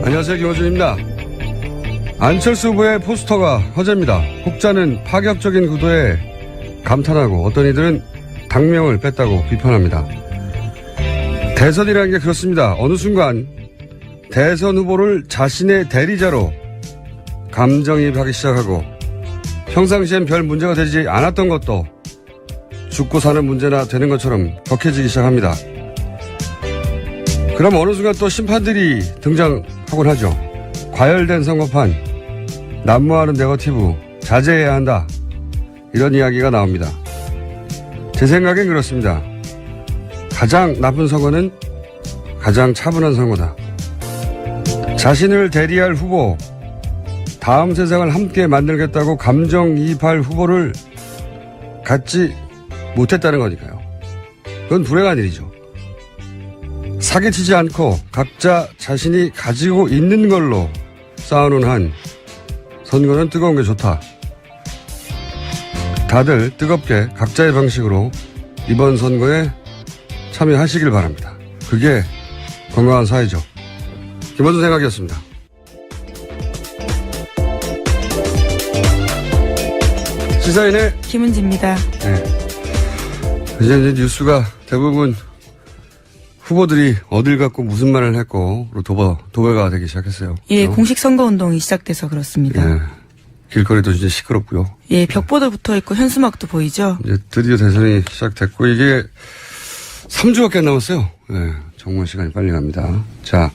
안녕하세요, 김호준입니다. 안철수 후보의 포스터가 화제입니다. 혹자는 파격적인 구도에 감탄하고 어떤 이들은 당명을 뺐다고 비판합니다. 대선이라는 게 그렇습니다. 어느 순간 대선 후보를 자신의 대리자로 감정이입하기 시작하고 평상시엔 별 문제가 되지 않았던 것도 죽고 사는 문제나 되는 것처럼 격해지기 시작합니다. 그럼 어느 순간 또 심판들이 등장하곤 하죠. 과열된 선거판, 난무하는 네거티브, 자제해야 한다. 이런 이야기가 나옵니다. 제 생각엔 그렇습니다. 가장 나쁜 선거는 가장 차분한 선거다. 자신을 대리할 후보, 다음 세상을 함께 만들겠다고 감정이입할 후보를 갖지 못했다는 거니까요. 그건 불행한 일이죠. 사기치지 않고 각자 자신이 가지고 있는 걸로 싸우는 한 선거는 뜨거운 게 좋다. 다들 뜨겁게 각자의 방식으로 이번 선거에 참여하시길 바랍니다. 그게 건강한 사회죠. 김원준 생각이었습니다. 시사인의 김은지입니다. 네. 이제 뉴스가 대부분 후보들이 어딜 갔고 무슨 말을 했고 도배가 되기 시작했어요. 예, 그렇죠? 공식 선거운동이 시작돼서 그렇습니다. 예, 길거리도 이제 시끄럽고요. 예, 벽보도 붙어 있고 현수막도 보이죠. 이제 드디어 대선이 시작됐고 이게 3주밖에 안 남았어요. 예, 정말 시간이 빨리 갑니다. 자,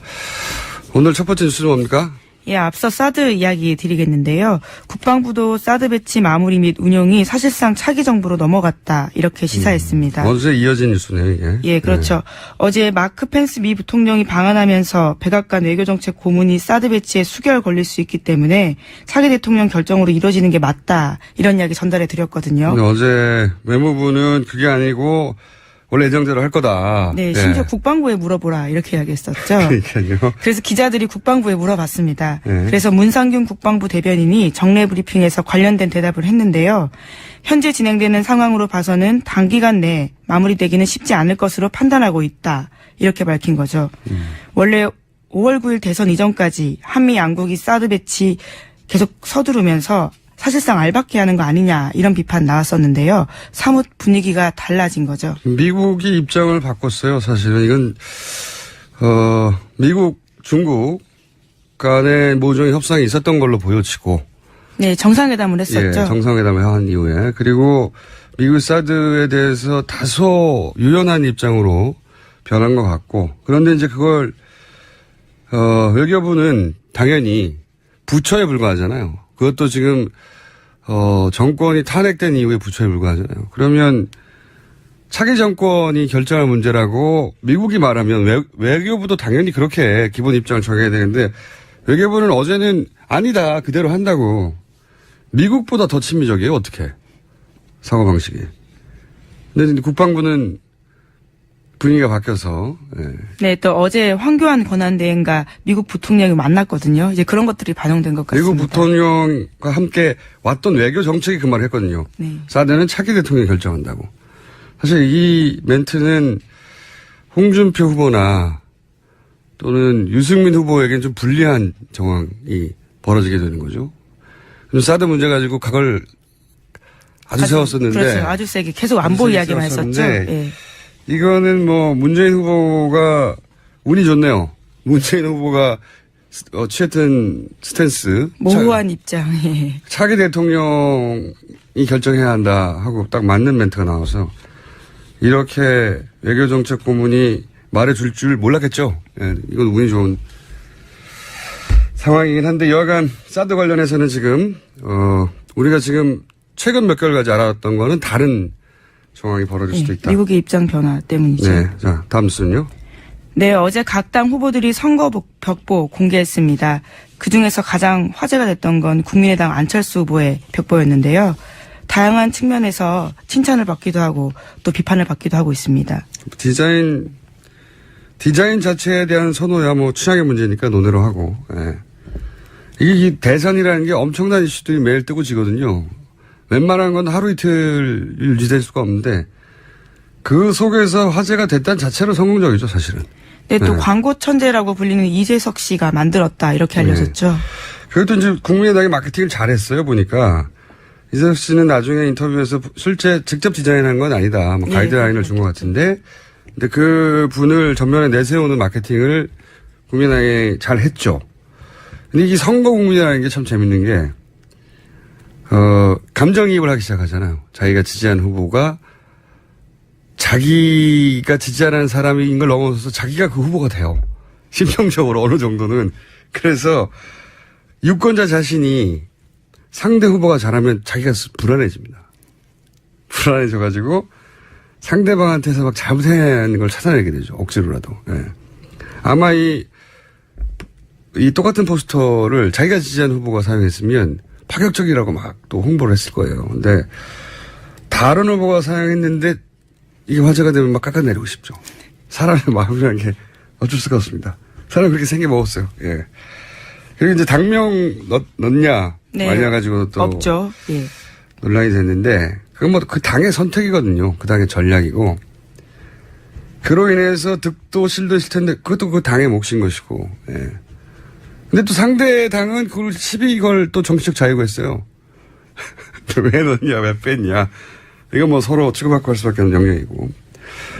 오늘 첫 번째 뉴스는 뭡니까? 예, 앞서 사드 이야기 드리겠는데요. 국방부도 사드 배치 마무리 및 운용이 사실상 차기 정부로 넘어갔다. 이렇게 시사했습니다. 어제 이어진 뉴스네요, 이게. 예, 그렇죠. 네. 어제 마크 펜스 미 부통령이 방한하면서 백악관 외교정책 고문이 사드 배치에 수개월 걸릴 수 있기 때문에 차기 대통령 결정으로 이루어지는 게 맞다. 이런 이야기 전달해 드렸거든요. 어제 외무부는 그게 아니고 원래 예정대로 할 거다. 네, 심지어 국방부에 물어보라 이렇게 이야기했었죠. 그러니까요. 그래서 기자들이 국방부에 물어봤습니다. 네. 그래서 문상균 국방부 대변인이 정례 브리핑에서 관련된 대답을 했는데요. 현재 진행되는 상황으로 봐서는 단기간 내에 마무리되기는 쉽지 않을 것으로 판단하고 있다. 이렇게 밝힌 거죠. 원래 5월 9일 대선 이전까지 한미 양국이 사드 배치 계속 서두르면서 사실상 알박기 하는 거 아니냐 이런 비판 나왔었는데요. 사뭇 분위기가 달라진 거죠. 미국이 입장을 바꿨어요. 사실은 이건 미국, 중국 간의 모종의 협상이 있었던 걸로 보여지고. 네, 정상회담을 했었죠. 예, 정상회담을 한 이후에. 그리고 미국 사드에 대해서 다소 유연한 입장으로 변한 것 같고. 그런데 이제 그걸 외교부는 당연히 부처에 불과하잖아요. 그것도 지금 정권이 탄핵된 이후에 부처에 불과하잖아요. 그러면 차기 정권이 결정할 문제라고 미국이 말하면 외교부도 당연히 그렇게 기본 입장을 정해야 되는데 외교부는 어제는 아니다 그대로 한다고. 미국보다 더 친미적이에요. 어떻게 사고방식이. 근데 국방부는 분위기가 바뀌어서. 예. 네, 또 어제 황교안 권한대행과 미국 부통령이 만났거든요. 이제 그런 것들이 반영된 것 같습니다. 미국 부통령과 함께 왔던 외교 정책이 그 말을 했거든요. 네. 사드는 차기 대통령이 결정한다고. 사실 이 멘트는 홍준표 후보나 또는 유승민 후보에게는 좀 불리한 정황이 벌어지게 되는 거죠. 사드 문제 가지고 각을 아주 세웠었는데. 그렇죠. 아주 세게 계속 안보 이야기만 했었죠. 예. 이거는 뭐 문재인 후보가 운이 좋네요. 문재인 후보가 취했던 스탠스. 모호한 입장. 예. 차기 대통령이 결정해야 한다 하고 딱 맞는 멘트가 나와서 이렇게 외교정책 고문이 말해줄 줄 몰랐겠죠. 예, 이건 운이 좋은 상황이긴 한데 여하간 사드 관련해서는 지금 우리가 지금 최근 몇 개월까지 알았던 거는 다른 상황이 벌어질 수도 있다. 미국의 입장 변화 때문이죠. 네. 자, 다음 뉴스는요. 네, 어제 각 당 후보들이 선거 벽보 공개했습니다. 그중에서 가장 화제가 됐던 건 국민의당 안철수 후보의 벽보였는데요. 다양한 측면에서 칭찬을 받기도 하고 또 비판을 받기도 하고 있습니다. 디자인 자체에 대한 선호야 뭐 취향의 문제니까 논의로 하고. 예. 이 대선이라는 게 엄청난 이슈들이 매일 뜨고 지거든요. 웬만한 건 하루 이틀 유지될 수가 없는데 그 속에서 화제가 됐다는 자체로 성공적이죠, 사실은. 네, 또 네. 광고 천재라고 불리는 이재석 씨가 만들었다 이렇게 알려졌죠. 그것도 이제 국민의당이 마케팅을 잘했어요, 보니까. 이재석 씨는 나중에 인터뷰에서 실제 직접 디자인한 건 아니다. 뭐 가이드라인을 준 것 같은데. 근데 그 분을 전면에 내세우는 마케팅을 국민의당이 잘 했죠. 근데 이게 선거 국민이라는 게 참 재밌는 게, 감정이입을 하기 시작하잖아요. 자기가 지지한 후보가 자기가 지지하는 사람인 걸 넘어서서 자기가 그 후보가 돼요. 심정적으로 어느 정도는. 그래서 유권자 자신이 상대 후보가 잘하면 자기가 불안해집니다. 불안해져가지고 상대방한테서 막 잘못한 걸 찾아내게 되죠. 억지로라도. 예. 아마 이 똑같은 포스터를 자기가 지지한 후보가 사용했으면 파격적이라고 막 또 홍보를 했을 거예요. 근데 다른 후보가 사용했는데 이게 화제가 되면 막 깎아내리고 싶죠. 사람의 마음이라는 게 어쩔 수가 없습니다. 사람이 그렇게 생겨 먹었어요. 예. 그리고 이제 당명 넣냐 네. 마냐 가지고 또 없죠. 예. 논란이 됐는데 그건 뭐 그 당의 선택이거든요. 그 당의 전략이고 그로 인해서 득도 실도 있을 텐데 그것도 그 당의 몫인 것이고. 예. 근데 또 상대 당은 그걸 시비 걸 또 정치적 자유가 있어요. 왜 넣냐 왜 뺐냐. 이거 뭐 서로 치고받고 할 수밖에 없는 영역이고.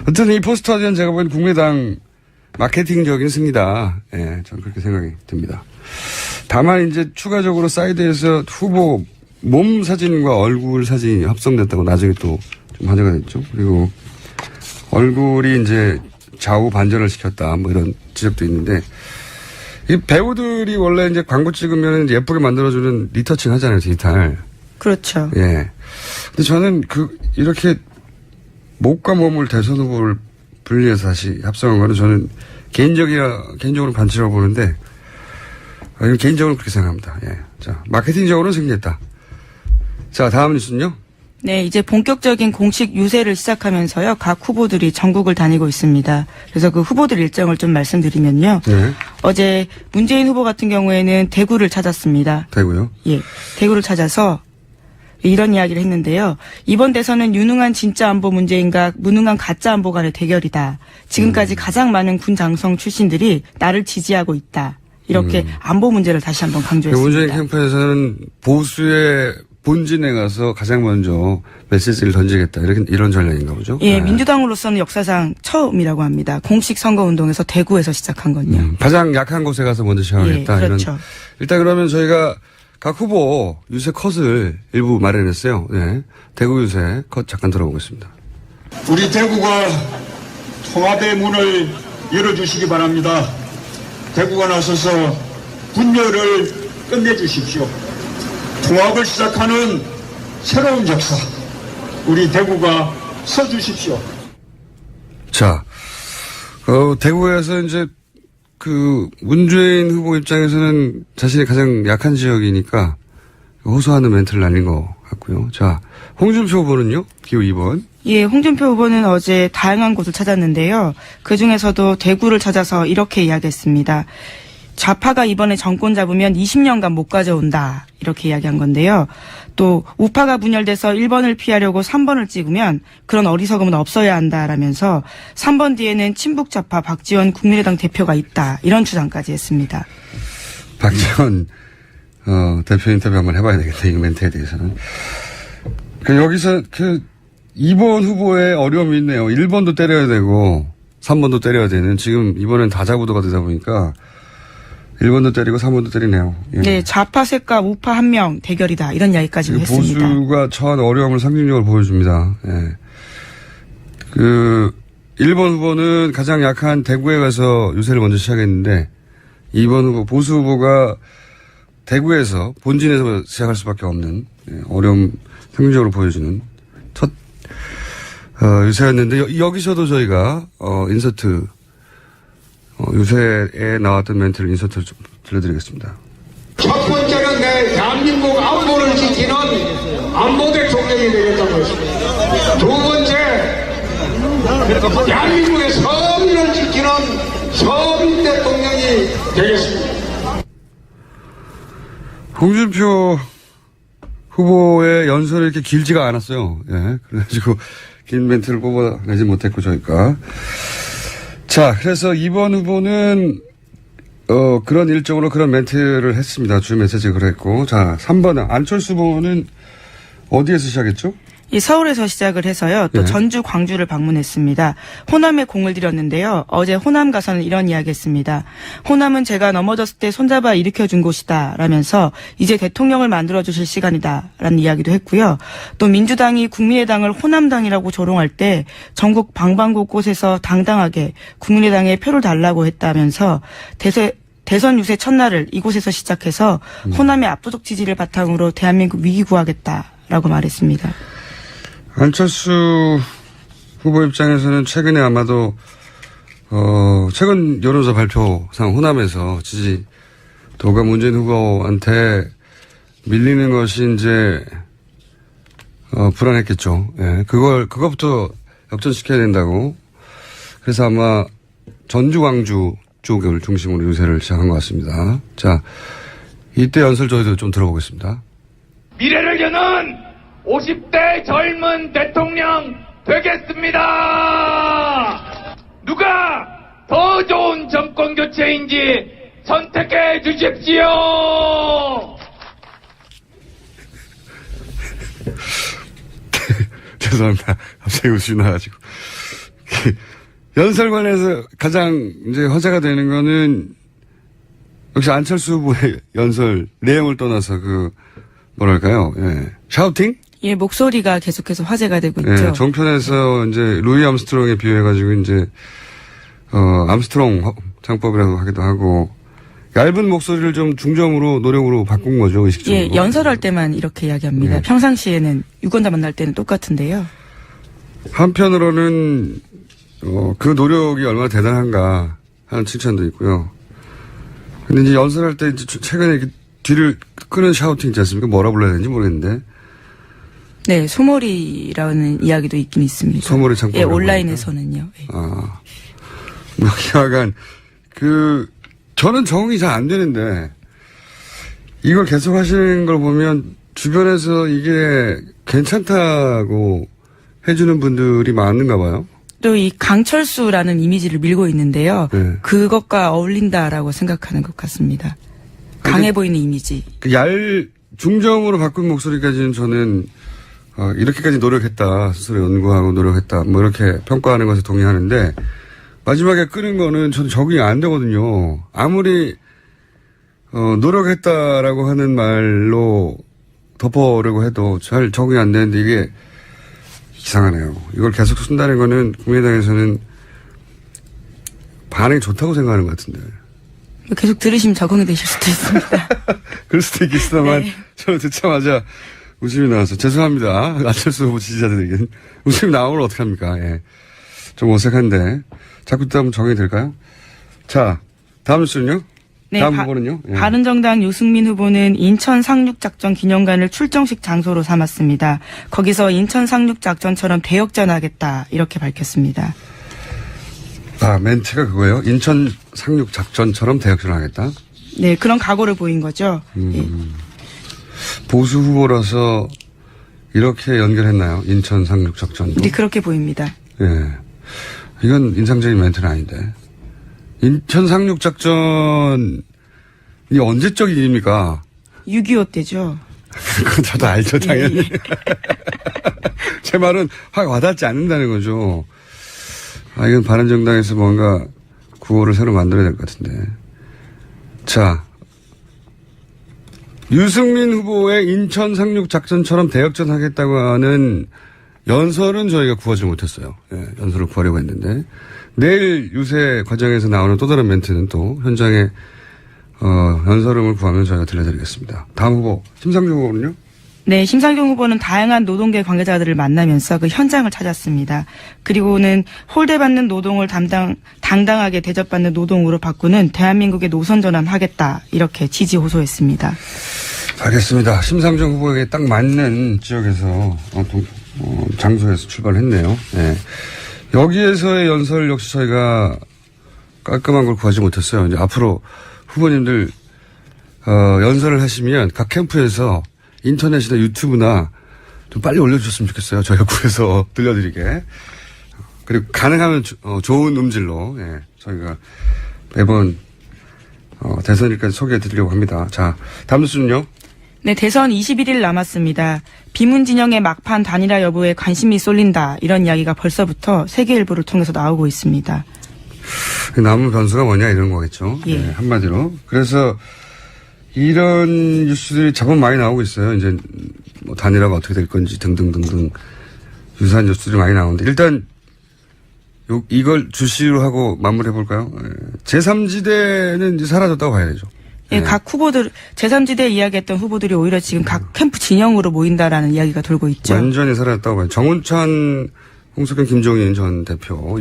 어쨌든 이 포스터는 제가 보기엔 국민의당 마케팅적인 승리다. 예, 저는 그렇게 생각이 듭니다. 다만 이제 추가적으로 사이드에서 후보 몸 사진과 얼굴 사진이 합성됐다고 나중에 또 좀 화제가 됐죠. 그리고 얼굴이 이제 좌우 반전을 시켰다. 뭐 이런 지적도 있는데 이 배우들이 원래 이제 광고 찍으면 예쁘게 만들어주는 리터칭 하잖아요. 디지털. 그렇죠. 예. 근데 저는 이렇게 목과 몸을 대선 후보를 분리해서 다시 합성한 거는 저는 개인적으로 반칙이라고 보는데, 개인적으로 그렇게 생각합니다. 예. 자, 마케팅적으로는 승리했다. 자, 다음 뉴스는요? 네, 이제 본격적인 공식 유세를 시작하면서요, 각 후보들이 전국을 다니고 있습니다. 그래서 그 후보들 일정을 좀 말씀드리면요. 네. 어제 문재인 후보 같은 경우에는 대구를 찾았습니다. 대구요? 예, 대구를 찾아서 이런 이야기를 했는데요. 이번 대선은 유능한 진짜 안보 문재인과 무능한 가짜 안보 간의 대결이다. 지금까지 가장 많은 군 장성 출신들이 나를 지지하고 있다. 이렇게 안보 문제를 다시 한번 강조했습니다. 문재인 캠프에서는 보수의 본진에 가서 가장 먼저 메시지를 던지겠다. 이런 전략인가 보죠? 예, 네. 민주당으로서는 역사상 처음이라고 합니다. 공식 선거운동에서 대구에서 시작한 건요. 가장 약한 곳에 가서 먼저 시작하겠다. 예, 그렇죠. 일단 그러면 저희가 각 후보 유세 컷을 일부 마련했어요. 네. 대구 유세 컷 잠깐 들어보겠습니다. 우리 대구가 통합의 문을 열어주시기 바랍니다. 대구가 나서서 분열을 끝내주십시오. 통합을 시작하는 새로운 역사, 우리 대구가 서주십시오. 자, 대구에서 이제 문재인 후보 입장에서는 자신이 가장 약한 지역이니까 호소하는 멘트를 날린 것 같고요. 자, 홍준표 후보는요? 기호 2번. 예, 홍준표 후보는 어제 다양한 곳을 찾았는데요. 그중에서도 대구를 찾아서 이렇게 이야기했습니다. 좌파가 이번에 정권 잡으면 20년간 못 가져온다. 이렇게 이야기한 건데요. 또 우파가 분열돼서 1번을 피하려고 3번을 찍으면 그런 어리석음은 없어야 한다라면서 3번 뒤에는 친북 좌파 박지원 국민의당 대표가 있다. 이런 주장까지 했습니다. 박지원 대표 인터뷰 한번 해봐야 되겠다. 이 멘트에 대해서는. 여기서 2번 후보의 어려움이 있네요. 1번도 때려야 되고 3번도 때려야 되는, 지금 이번엔 다자구도가 되다 보니까 1번도 때리고 3번도 때리네요. 예. 네, 좌파 셋과 우파 한 명 대결이다. 이런 이야기까지 했습니다. 보수가 처한 어려움을 상징적으로 보여줍니다. 예. 1번 후보는 가장 약한 대구에 가서 유세를 먼저 시작했는데 2번 후보, 보수 후보가 대구에서 본진에서 시작할 수밖에 없는 어려움 상징적으로 보여주는 첫 유세였는데 여기서도 저희가 인서트 유세에 나왔던 멘트를 인서트를 좀 들려드리겠습니다. 첫 번째는 내 대한민국 안보를 지키는 안보 대통령이 되겠다고 했습니다. 두 번째, 대한민국의 서민을 지키는 서민 대통령이 되겠습니다. 홍준표 후보의 연설이 이렇게 길지가 않았어요. 예. 그래가지고 긴 멘트를 뽑아내지 못했고 저희가. 자, 그래서 이번 후보는 그런 일정으로 그런 멘트를 했습니다. 주 메시지 그랬고. 자, 3번 안철수 후보는 어디에서 시작했죠? 이 서울에서 시작을 해서요. 또 네. 전주, 광주를 방문했습니다. 호남에 공을 들였는데요. 어제 호남 가서는 이런 이야기했습니다. 호남은 제가 넘어졌을 때 손잡아 일으켜준 곳이다 라면서 이제 대통령을 만들어주실 시간이다 라는 이야기도 했고요. 또 민주당이 국민의당을 호남당이라고 조롱할 때 전국 방방곳곳에서 당당하게 국민의당에 표를 달라고 했다면서 대선 유세 첫날을 이곳에서 시작해서 호남의 압도적 지지를 바탕으로 대한민국 위기 구하겠다라고 말했습니다. 안철수 후보 입장에서는 최근에 아마도 최근 여론조사 발표상 호남에서 지지도가 문재인 후보한테 밀리는 것이 이제 불안했겠죠. 예, 그것부터 역전시켜야 된다고. 그래서 아마 전주 광주 쪽을 중심으로 유세를 시작한 것 같습니다. 자, 이때 연설 저희도 좀 들어보겠습니다. 미래를 여는 50대 젊은 대통령 되겠습니다. 누가 더 좋은 정권 교체인지 선택해 주십시오. 죄송합니다. 갑자기 웃음이 나가지고. 연설관에서 가장 이제 화제가 되는 거는 역시 안철수 후보의 연설 내용을 떠나서 뭐랄까요. 예. 샤우팅? 예, 목소리가 계속해서 화제가 되고 있죠. 예, 종편에서 이제 루이 암스트롱에 비유해가지고 이제, 암스트롱 장법이라고 하기도 하고, 얇은 목소리를 좀 중저음으로 노력으로 바꾼 거죠, 의식적으로. 예, 연설할 때만 이렇게 이야기합니다. 예. 평상시에는 유권자 만날 때는 똑같은데요. 한편으로는, 그 노력이 얼마나 대단한가 하는 칭찬도 있고요. 근데 이제 연설할 때 이제 최근에 이렇게 뒤를 끄는 샤우팅 있지 않습니까? 뭐라 불러야 되는지 모르겠는데. 네, 소몰이라는 이야기도 있긴 있습니다. 소몰이 창법. 예, 온라인에서는요. 예. 여하간, 저는 적응이 잘 안 되는데, 이걸 계속 하시는 걸 보면, 주변에서 이게 괜찮다고 해주는 분들이 많은가 봐요. 또 이 강철수라는 이미지를 밀고 있는데요. 네. 그것과 어울린다라고 생각하는 것 같습니다. 강해 보이는 이미지. 중저음으로 바꾼 목소리까지는 저는, 이렇게까지 노력했다. 스스로 연구하고 노력했다. 뭐 이렇게 평가하는 것에 동의하는데, 마지막에 끄는 거는 저는 적응이 안 되거든요. 아무리, 노력했다라고 하는 말로 덮어려고 해도 잘 적응이 안 되는데 이게 이상하네요. 이걸 계속 쓴다는 거는 국민의당에서는 반응이 좋다고 생각하는 것 같은데. 계속 들으시면 적응이 되실 수도 있습니다. 그럴 수도 있겠습니다만, 네. 저는 듣자마자 웃음이 나와서 죄송합니다. 안철수 후보 지지자들에게는. 웃음이 나오면 어떡합니까? 예. 좀 어색한데. 자꾸 듣다 보면 적응이 될까요? 자, 다음 뉴스는요? 네, 다음 후보는요? 예. 바른정당 유승민 후보는 인천 상륙작전 기념관을 출정식 장소로 삼았습니다. 거기서 인천 상륙작전처럼 대역전하겠다 이렇게 밝혔습니다. 멘트가 그거예요? 인천 상륙작전처럼 대역전하겠다? 네, 그런 각오를 보인 거죠. 예. 보수 후보라서 이렇게 연결했나요? 인천 상륙작전도? 네, 그렇게 보입니다. 예. 이건 인상적인 멘트는 아닌데. 인천 상륙작전이 언제적 일입니까? 6.25 때죠. 그건 저도 알죠, 당연히. 예, 예. 제 말은 확 와닿지 않는다는 거죠. 이건 바른정당에서 뭔가 구호를 새로 만들어야 될 것 같은데. 자. 유승민 후보의 인천 상륙작전처럼 대역전 하겠다고 하는 연설은 저희가 구하지 못했어요. 예, 연설을 구하려고 했는데. 내일 유세 과정에서 나오는 또 다른 멘트는 또 현장에, 연설음을 구하면 저희가 들려드리겠습니다. 다음 후보, 심상정 후보는요? 네, 심상정 후보는 다양한 노동계 관계자들을 만나면서 그 현장을 찾았습니다. 그리고는 홀대받는 노동을 당당하게 대접받는 노동으로 바꾸는 대한민국의 노선전환 하겠다. 이렇게 지지 호소했습니다. 알겠습니다. 심상정 후보에게 딱 맞는 지역에서, 장소에서 출발했네요. 네. 여기에서의 연설 역시 저희가 깔끔한 걸 구하지 못했어요. 이제 앞으로 후보님들, 연설을 하시면 각 캠프에서 인터넷이나 유튜브나 좀 빨리 올려주셨으면 좋겠어요. 저희가 구해서 들려드리게. 그리고 가능하면 좋은 음질로, 예, 저희가 매번, 대선일까지 소개해 드리려고 합니다. 자, 다음 뉴스는요? 네, 대선 21일 남았습니다. 비문 진영의 막판 단일화 여부에 관심이 쏠린다. 이런 이야기가 벌써부터 세계일보를 통해서 나오고 있습니다. 남은 변수가 뭐냐 이런 거겠죠. 예. 네, 한마디로. 그래서 이런 뉴스들이 제법 많이 나오고 있어요. 이제 뭐 단일화가 어떻게 될 건지 등등등등 유사한 뉴스들이 많이 나오는데 일단 이걸 주시로 하고 마무리해 볼까요? 제3지대는 이제 사라졌다고 봐야 되죠. 예, 각 후보들, 제3지대 이야기했던 후보들이 오히려 지금 각 캠프 진영으로 모인다라는 이야기가 돌고 있죠. 완전히 사라졌다고 봐요. 정운찬, 홍석현, 김종인 전 대표,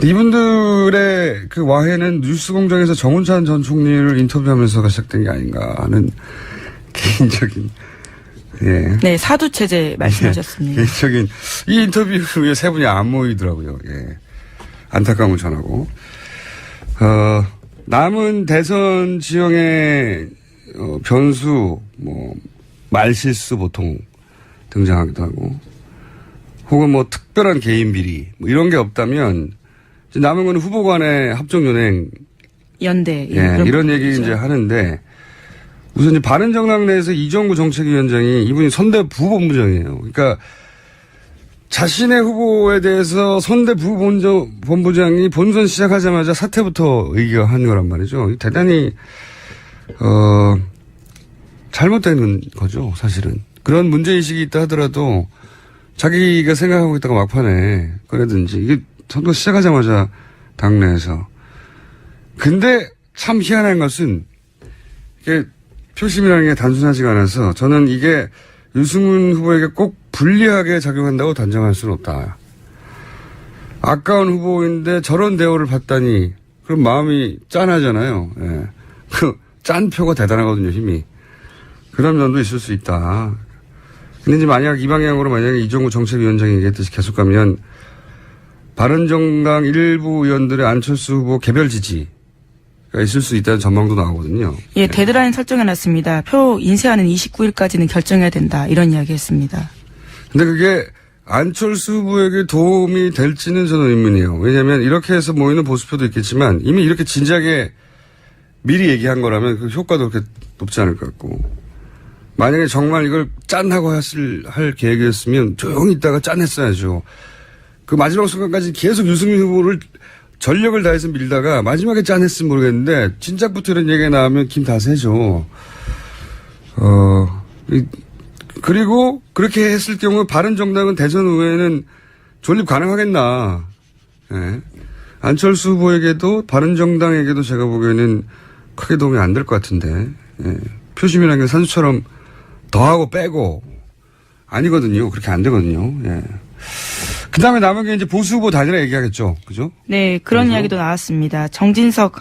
이분들의 그 와해는 뉴스공장에서 정운찬 전 총리를 인터뷰하면서가 시작된 게 아닌가 하는 개인적인, 예. 네, 사두체제 말씀하셨습니다. 개인적인, 이 인터뷰에 세 분이 안 모이더라고요. 예. 안타까움을 전하고. 남은 대선 지형의 변수, 말실수 보통 등장하기도 하고, 혹은 특별한 개인 비리, 이런 게 없다면, 이제 남은 건 후보 간의 합종연행. 연대. 예, 이런 얘기 이제 하는데, 우선 이제 바른정당 내에서 이정구 정책위원장이 이분이 선대 부본부장이에요. 그러니까, 자신의 후보에 대해서 선대 부본부장이 본선 시작하자마자 사퇴부터 의결한 거란 말이죠. 대단히 잘못된 거죠, 사실은. 그런 문제의식이 있다 하더라도 자기가 생각하고 있다가 막판에 꺼내든지 이게 선거 시작하자마자 당내에서. 근데 참 희한한 것은 이게 표심이라는 게 단순하지가 않아서 저는 이게 유승민 후보에게 꼭 불리하게 작용한다고 단정할 수는 없다. 아까운 후보인데 저런 대우를 받다니 그럼 마음이 짠하잖아요. 예. 그 짠표가 대단하거든요, 힘이. 그런 면도 있을 수 있다. 근데 이제 만약 이 방향으로 만약에 이정구 정책위원장이 얘기했듯이 계속 가면 바른정당 일부 의원들의 안철수 후보 개별 지지가 있을 수 있다는 전망도 나오거든요. 예, 데드라인 설정해놨습니다. 표 인쇄하는 29일까지는 결정해야 된다. 이런 이야기 했습니다. 근데 그게 안철수 후보에게 도움이 될지는 저는 의문이에요. 왜냐하면 이렇게 해서 모이는 보수표도 있겠지만 이미 이렇게 진지하게 미리 얘기한 거라면 그 효과도 그렇게 높지 않을 것 같고. 만약에 정말 이걸 짠하고 할 계획이었으면 조용히 있다가 짠했어야죠. 그 마지막 순간까지 계속 유승민 후보를 전력을 다해서 밀다가 마지막에 짠했으면 모르겠는데 진작부터 이런 얘기가 나오면 김다세죠. 그리고 그렇게 했을 경우 바른정당은 대선 후에는 존립 가능하겠나. 예. 안철수 후보에게도 바른정당에게도 제가 보기에는 크게 도움이 안 될 것 같은데. 예. 표심이라는 게 산수처럼 더하고 빼고 아니거든요. 그렇게 안 되거든요. 예. 그 다음에 남은 게 이제 보수 후보 단일화 얘기하겠죠. 그죠? 네, 그런 그래서? 이야기도 나왔습니다. 정진석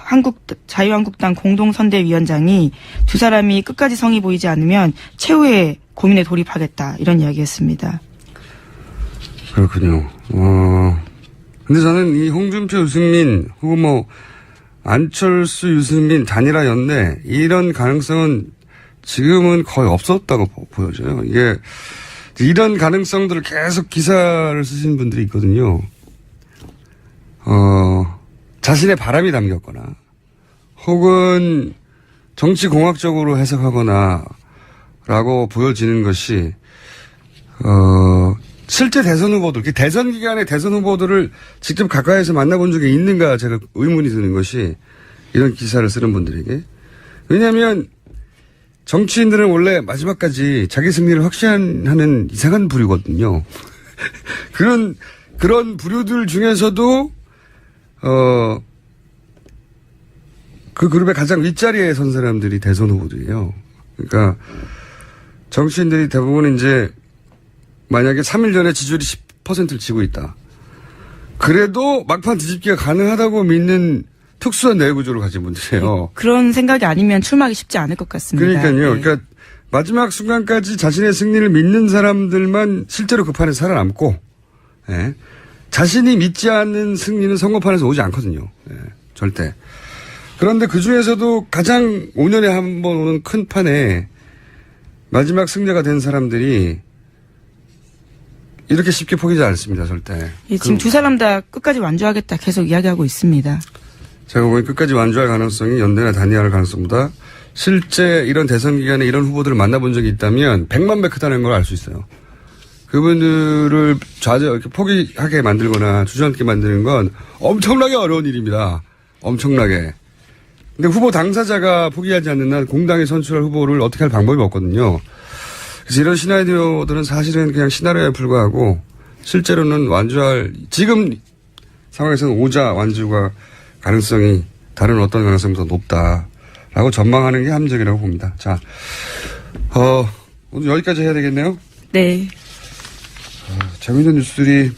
자유한국당 공동선대위원장이 두 사람이 끝까지 성의 보이지 않으면 최후의 고민에 돌입하겠다. 이런 이야기 했습니다. 그렇군요. 근데 저는 이 홍준표, 유승민, 혹은 안철수, 유승민 단일화 연대, 이런 가능성은 지금은 거의 없었다고 보여져요. 이게, 이런 가능성들을 계속 기사를 쓰시는 분들이 있거든요. 자신의 바람이 담겼거나, 혹은 정치공학적으로 해석하거나, 라고 보여지는 것이, 실제 대선 후보들, 대선 기간에 대선 후보들을 직접 가까이서 만나본 적이 있는가 제가 의문이 드는 것이 이런 기사를 쓰는 분들에게. 왜냐하면 정치인들은 원래 마지막까지 자기 승리를 확신하는 이상한 부류거든요. 그런 부류들 중에서도, 그 그룹의 가장 윗자리에 선 사람들이 대선 후보들이에요. 그러니까 정치인들이 대부분 이제 만약에 3일 전에 지지율이 10%를 지고 있다. 그래도 막판 뒤집기가 가능하다고 믿는 특수한 내구조를 가진 분들이에요. 그런 생각이 아니면 출마하기 쉽지 않을 것 같습니다. 그러니까요. 네. 그러니까 마지막 순간까지 자신의 승리를 믿는 사람들만 실제로 그 판에 살아남고, 예. 자신이 믿지 않는 승리는 선거판에서 오지 않거든요. 예. 절대. 그런데 그 중에서도 가장 5년에 한 번 오는 큰 판에 마지막 승자가 된 사람들이 이렇게 쉽게 포기하지 않습니다, 절대. 예, 지금 두 사람 다 끝까지 완주하겠다 계속 이야기하고 있습니다. 제가 보기엔 끝까지 완주할 가능성이 연대나 단일화할 가능성보다 실제 이런 대선 기간에 이런 후보들을 만나본 적이 있다면 100만 배 크다는 걸 알 수 있어요. 그분들을 이렇게 포기하게 만들거나 주저앉게 만드는 건 엄청나게 어려운 일입니다. 엄청나게. 근데 후보 당사자가 포기하지 않는 한 공당이 선출할 후보를 어떻게 할 방법이 없거든요. 그래서 이런 시나리오들은 사실은 그냥 시나리오에 불과하고 실제로는 완주할 지금 상황에서는 오자 완주가 가능성이 다른 어떤 가능성보다 높다라고 전망하는 게 함정이라고 봅니다. 자, 오늘 여기까지 해야 되겠네요. 네. 재미있는 뉴스들이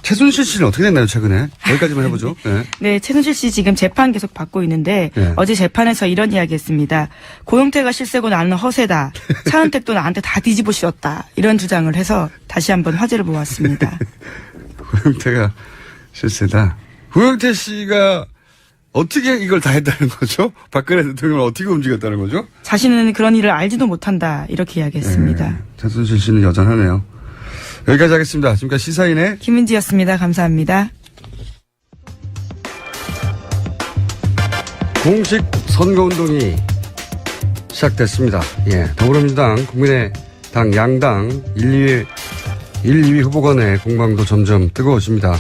최순실 씨는 어떻게 됐나요, 최근에? 여기까지만 해보죠. 네. 네, 최순실 씨 지금 재판 계속 받고 있는데 네. 어제 재판에서 이런 이야기 했습니다. 고용태가 실세고 나는 허세다. 차은택도 나한테 다 뒤집어 씌웠다. 이런 주장을 해서 다시 한번 화제를 모았습니다. 고영태가 실세다. 고영태 씨가 어떻게 이걸 다 했다는 거죠? 박근혜 대통령을 어떻게 움직였다는 거죠? 자신은 그런 일을 알지도 못한다. 이렇게 이야기했습니다. 네. 최순실 씨는 여전하네요. 여기까지 하겠습니다. 지금까지 시사인의 김은지였습니다. 감사합니다. 공식 선거운동이 시작됐습니다. 예, 더불어민주당, 국민의당 양당 1, 2위 후보 간의 공방도 점점 뜨거워집니다.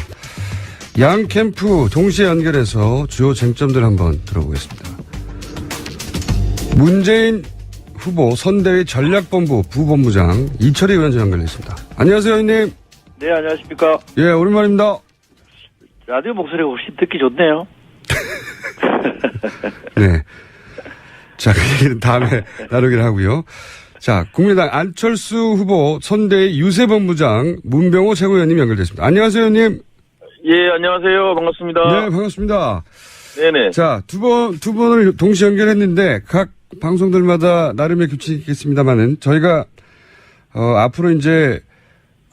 양 캠프 동시에 연결해서 주요 쟁점들 한번 들어보겠습니다. 문재인 후보 선대위 전략본부 부본부장 이철희 위원장 연결돼 있습니다. 안녕하세요, 의원님. 네, 안녕하십니까. 예, 오랜만입니다. 라디오 목소리가 훨씬 듣기 좋네요. 네. 자, 그 얘기는 다음에 나누기로 하고요. 자, 국민의당 안철수 후보 선대위 유세본부장 문병호 최고위원님 연결됐습니다. 안녕하세요, 의원님. 예, 안녕하세요. 반갑습니다. 네, 반갑습니다. 네네. 자, 두 번을 동시에 연결했는데 각 방송들마다 나름의 규칙이 있겠습니다만은 저희가 앞으로 이제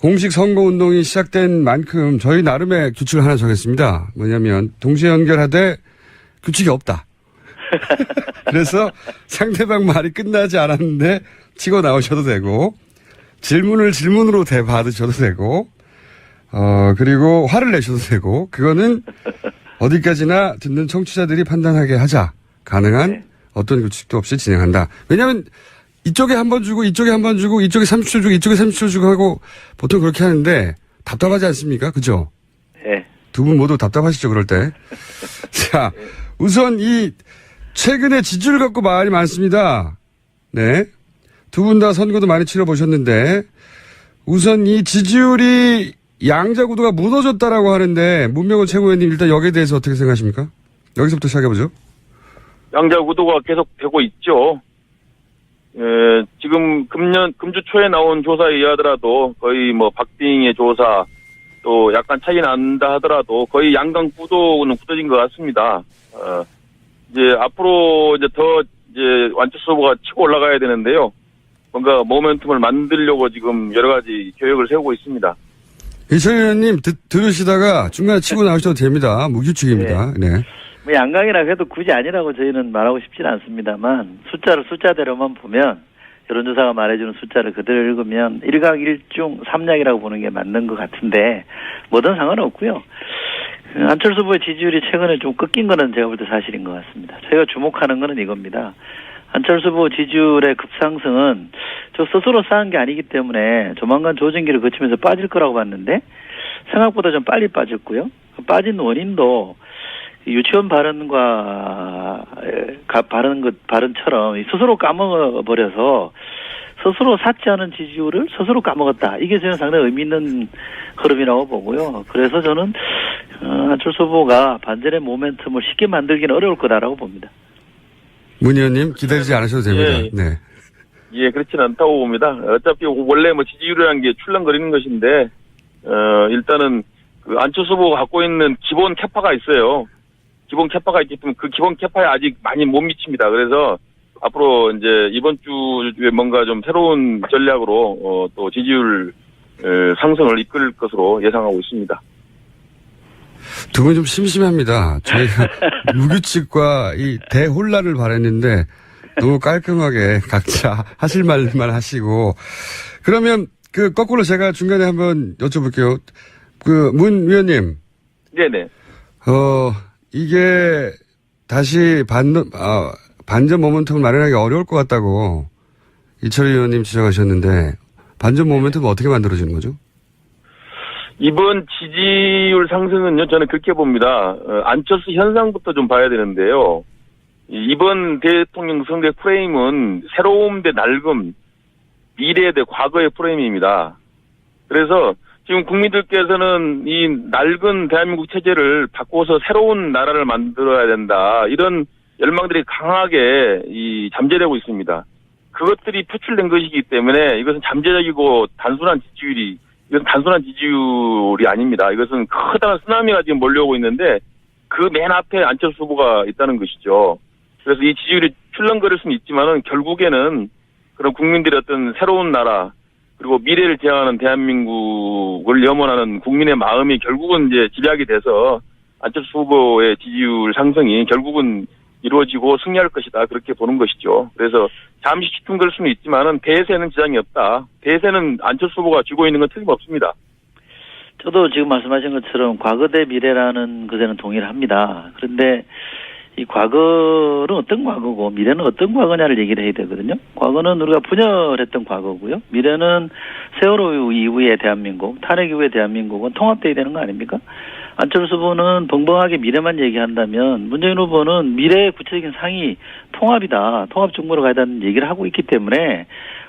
공식 선거운동이 시작된 만큼 저희 나름의 규칙을 하나 정했습니다. 뭐냐면 동시에 연결하되 규칙이 없다. 그래서 상대방 말이 끝나지 않았는데 치고 나오셔도 되고 질문을 질문으로 대받으셔도 되고 그리고 화를 내셔도 되고 그거는 어디까지나 듣는 청취자들이 판단하게 하자. 가능한 네. 어떤 규칙도 없이 진행한다. 왜냐하면 이쪽에 한 번 주고 이쪽에 한 번 주고 이쪽에 30초 주고 이쪽에 30초 주고 하고 보통 그렇게 하는데 답답하지 않습니까? 그죠? 네. 두 분 모두 답답하시죠, 그럴 때. 자, 우선 이 최근에 지지율 갖고 말이 많습니다. 네. 두 분 다 선거도 많이 치러보셨는데 우선 이 지지율이 양자 구도가 무너졌다라고 하는데 문병호 최고위원님 일단 여기에 대해서 어떻게 생각하십니까? 여기서부터 시작해보죠. 양자 구도가 계속 되고 있죠. 지금 금주 초에 나온 조사에 의하더라도 거의 뭐 박빙의 조사 또 약간 차이 난다 하더라도 거의 양강 구도는 굳어진 것 같습니다. 이제 앞으로 이제 더 이제 안철수 후보가 치고 올라가야 되는데요. 뭔가 모멘텀을 만들려고 지금 여러 가지 계획을 세우고 있습니다. 이철희 의원님 들으시다가 중간에 치고 나오셔도 됩니다. 무규칙입니다. 네. 뭐 양강이라 해도 굳이 아니라고 저희는 말하고 싶지는 않습니다만 숫자를 숫자대로만 보면 여론조사가 말해주는 숫자를 그대로 읽으면 1강 1중 3약이라고 보는 게 맞는 것 같은데 뭐든 상관없고요. 안철수 후보의 지지율이 최근에 좀 꺾인 거는 제가 볼 때 사실인 것 같습니다. 저희가 주목하는 거는 이겁니다. 안철수 후보 지지율의 급상승은 저 스스로 쌓은 게 아니기 때문에 조만간 조정기를 거치면서 빠질 거라고 봤는데 생각보다 좀 빨리 빠졌고요. 빠진 원인도 유치원 발언처럼 스스로 까먹어버려서 스스로 쌓지 않은 지지율을 스스로 까먹었다. 이게 저는 상당히 의미 있는 흐름이라고 보고요. 그래서 저는 안철수 후보가 반전의 모멘텀을 쉽게 만들기는 어려울 거다라고 봅니다. 문 의원님 기다리지 않으셔도 됩니다. 예. 네. 예, 그렇지는 않다고 봅니다. 어차피 원래 뭐 지지율이라는 게 출렁거리는 것인데 일단은 그 안철수 후보가 갖고 있는 기본 캐파가 있어요. 기본 캐파가 있기 때문에 그 기본 캐파에 아직 많이 못 미칩니다. 그래서 앞으로 이제 이번 주에 뭔가 좀 새로운 전략으로 또 지지율 상승을 이끌 것으로 예상하고 있습니다. 두 분 좀 심심합니다. 저희가 무규칙과 이 대혼란을 바랬는데 너무 깔끔하게 각자 하실 말만 하시고 그러면 거꾸로 제가 중간에 한번 여쭤볼게요. 문 위원님. 네네. 이게 다시 반전 모멘텀을 마련하기 어려울 것 같다고 이철희 의원님 지적하셨는데, 반전 모멘텀은 어떻게 만들어지는 거죠? 이번 지지율 상승은요, 저는 그렇게 봅니다. 안철수 현상부터 좀 봐야 되는데요. 이번 대통령 선거의 프레임은 새로움 대 낡음, 미래 대 과거의 프레임입니다. 그래서 지금 국민들께서는 이 낡은 대한민국 체제를 바꿔서 새로운 나라를 만들어야 된다, 이런 열망들이 강하게 잠재되고 있습니다. 그것들이 표출된 것이기 때문에 이것은 잠재적이고 단순한 지지율이 아닙니다. 이것은 커다란 쓰나미가 지금 몰려오고 있는데 그 맨 앞에 안철수 후보가 있다는 것이죠. 그래서 이 지지율이 출렁거릴 수는 있지만은 결국에는 그런 국민들의 어떤 새로운 나라, 그리고 미래를 지향하는 대한민국을 염원하는 국민의 마음이 결국은 이제 집약이 돼서 안철수 후보의 지지율 상승이 결국은 이루어지고 승리할 것이다, 그렇게 보는 것이죠. 그래서 잠시 집중될 수는 있지만은 대세는 지장이 없다. 대세는 안철수 후보가 쥐고 있는 건 틀림없습니다. 저도 지금 말씀하신 것처럼 과거 대 미래라는 것에는 동의를 합니다. 그런데 이 과거는 어떤 과거고 미래는 어떤 과거냐를 얘기를 해야 되거든요. 과거는 우리가 분열했던 과거고요. 미래는 세월호 이후의 대한민국, 탄핵 이후의 대한민국은 통합돼야 되는 거 아닙니까? 안철수 후보는 벙벙하게 미래만 얘기한다면 문재인 후보는 미래의 구체적인 상이 통합이다, 통합 정부로 가야 된다는 얘기를 하고 있기 때문에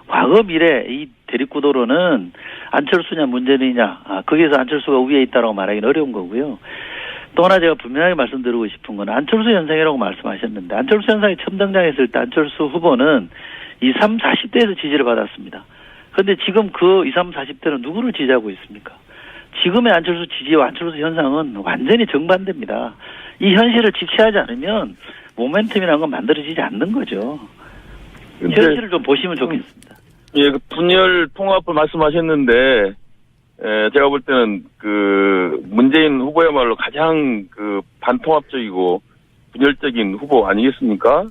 과거 미래 이 대립구도로는 안철수냐 문재인이냐, 거기에서 안철수가 위에 있다라고 말하기는 어려운 거고요. 또 하나 제가 분명하게 말씀드리고 싶은 건 안철수 현상이라고 말씀하셨는데, 안철수 현상이 처음 등장했을 때 안철수 후보는 20, 30, 40대에서 지지를 받았습니다. 그런데 지금 그 20, 30, 40대는 누구를 지지하고 있습니까? 지금의 안철수 지지와 안철수 현상은 완전히 정반대입니다. 이 현실을 직시하지 않으면 모멘텀이라는 건 만들어지지 않는 거죠. 현실을 좀 보시면 좋겠습니다. 예, 그 분열 통합을 말씀하셨는데, 제가 볼 때는 문재인 후보야말로 가장 반통합적이고 분열적인 후보 아니겠습니까?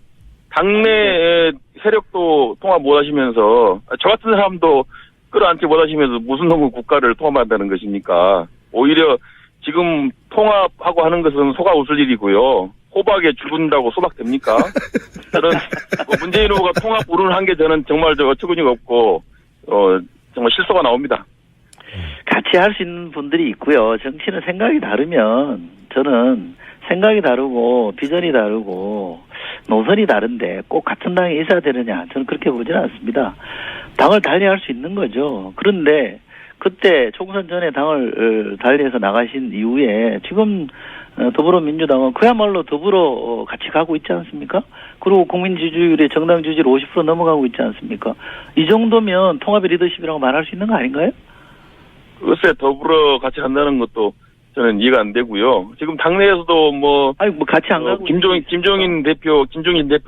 당내 세력도 통합 못 하시면서, 저 같은 사람도 끌어안지 못 하시면서 무슨 놈의 국가를 통합한다는 것입니까? 오히려 지금 통합하고 하는 것은 소가 웃을 일이고요. 호박에 줄 붙는다고 소박 됩니까? 저는 문재인 후보가 통합 우른한 게 저는 정말 어처구니가 없고, 정말 실소가 나옵니다. 같이 할 수 있는 분들이 있고요. 정치는 생각이 다르면, 저는 생각이 다르고 비전이 다르고 노선이 다른데 꼭 같은 당에 있어야 되느냐, 저는 그렇게 보지는 않습니다. 당을 달리할 수 있는 거죠. 그런데 그때 총선 전에 당을 달리해서 나가신 이후에 지금 더불어민주당은 그야말로 더불어 같이 가고 있지 않습니까? 그리고 국민 지지율이 정당 지지율 50% 넘어가고 있지 않습니까? 이 정도면 통합의 리더십이라고 말할 수 있는 거 아닌가요? 글쎄, 더불어 같이 간다는 것도 저는 이해가 안 되고요. 지금 당내에서도 같이 안 가고 김종인 대표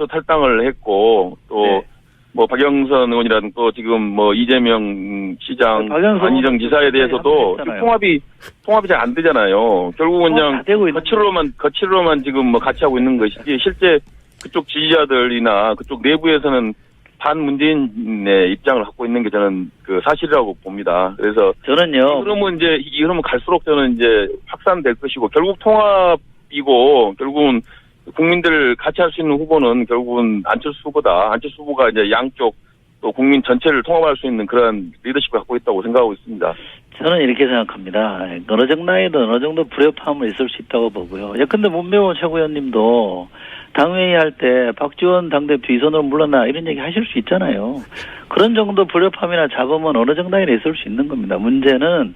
탈당을 했고, 또 박영선 의원이라든 또 지금 이재명 시장, 안희정 지사에 대해서도 통합이 잘 안 되잖아요. 결국은 그냥 거칠로만 지금 같이 하고 있는 것이지, 실제 그쪽 지지자들이나 그쪽 내부에서는 반문재인의 입장을 갖고 있는 게 저는 사실이라고 봅니다. 그래서 저는요. 이 흐름은 갈수록 저는 이제 확산될 것이고, 결국 통합이고, 결국은 국민들 같이 할 수 있는 후보는 결국은 안철수 후보다. 안철수 후보가 이제 양쪽 또 국민 전체를 통합할 수 있는 그런 리더십을 갖고 있다고 생각하고 있습니다. 저는 이렇게 생각합니다. 어느 정당에도 어느 정도 불협화음은 있을 수 있다고 보고요. 예컨대 문병호 최고위원님도 당회의 할 때 박지원 당대표 이선으로 물러나 이런 얘기 하실 수 있잖아요. 그런 정도 불협화음이나 잡음은 어느 정당에나 있을 수 있는 겁니다. 문제는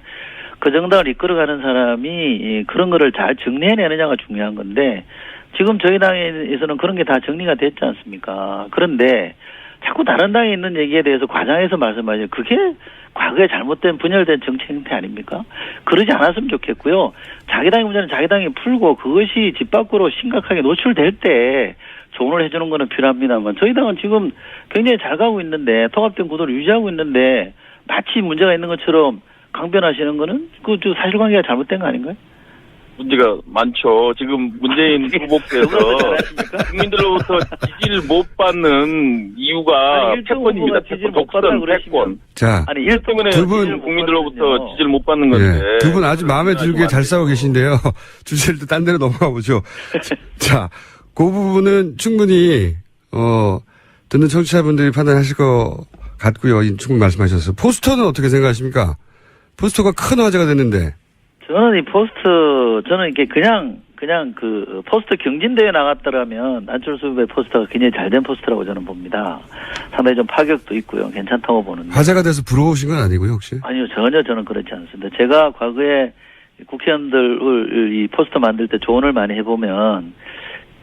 그 정당을 이끌어가는 사람이 그런 거를 잘 정리해내느냐가 중요한 건데, 지금 저희 당에서는 그런 게 다 정리가 됐지 않습니까? 그런데 자꾸 다른 당에 있는 얘기에 대해서 과장해서 말씀하시죠. 그게 과거에 잘못된 분열된 정치 행태 아닙니까? 그러지 않았으면 좋겠고요. 자기 당의 문제는 자기 당이 풀고 그것이 집 밖으로 심각하게 노출될 때 조언을 해주는 거는 필요합니다만, 저희 당은 지금 굉장히 잘 가고 있는데, 통합된 구도를 유지하고 있는데 마치 문제가 있는 것처럼 강변하시는 거는 사실관계가 잘못된 거 아닌가요? 문제가 많죠. 지금 문재인 후보께서 국민들로부터 지지를 못 받는 이유가 아니, 패권입니다. 지지를 못 받는다고 독선, 패권. 그러시면. 자, 아니, 때문에 두 분- 국민들로부터 지지를 못 받는 건데. 예, 두 분 아주 마음에 들게 잘 싸우고 계신데요. 주제를 또 딴 데로 넘어가 보죠. 자, 그 부분은 충분히, 듣는 청취자분들이 판단하실 것 같고요. 충분히 말씀하셨어요. 포스터는 어떻게 생각하십니까? 포스터가 큰 화제가 됐는데. 저는 이 포스터, 저는 이게 그냥 그 포스터 경진대회 나갔더라면 안철수 후보의 포스터가 굉장히 잘된 포스터라고 저는 봅니다. 상당히 좀 파격도 있고요. 괜찮다고 보는데. 화제가 돼서 부러우신 건 아니고요, 혹시? 아니요, 전혀 저는 그렇지 않습니다. 제가 과거에 국회의원들 이 포스터 만들 때 조언을 많이 해보면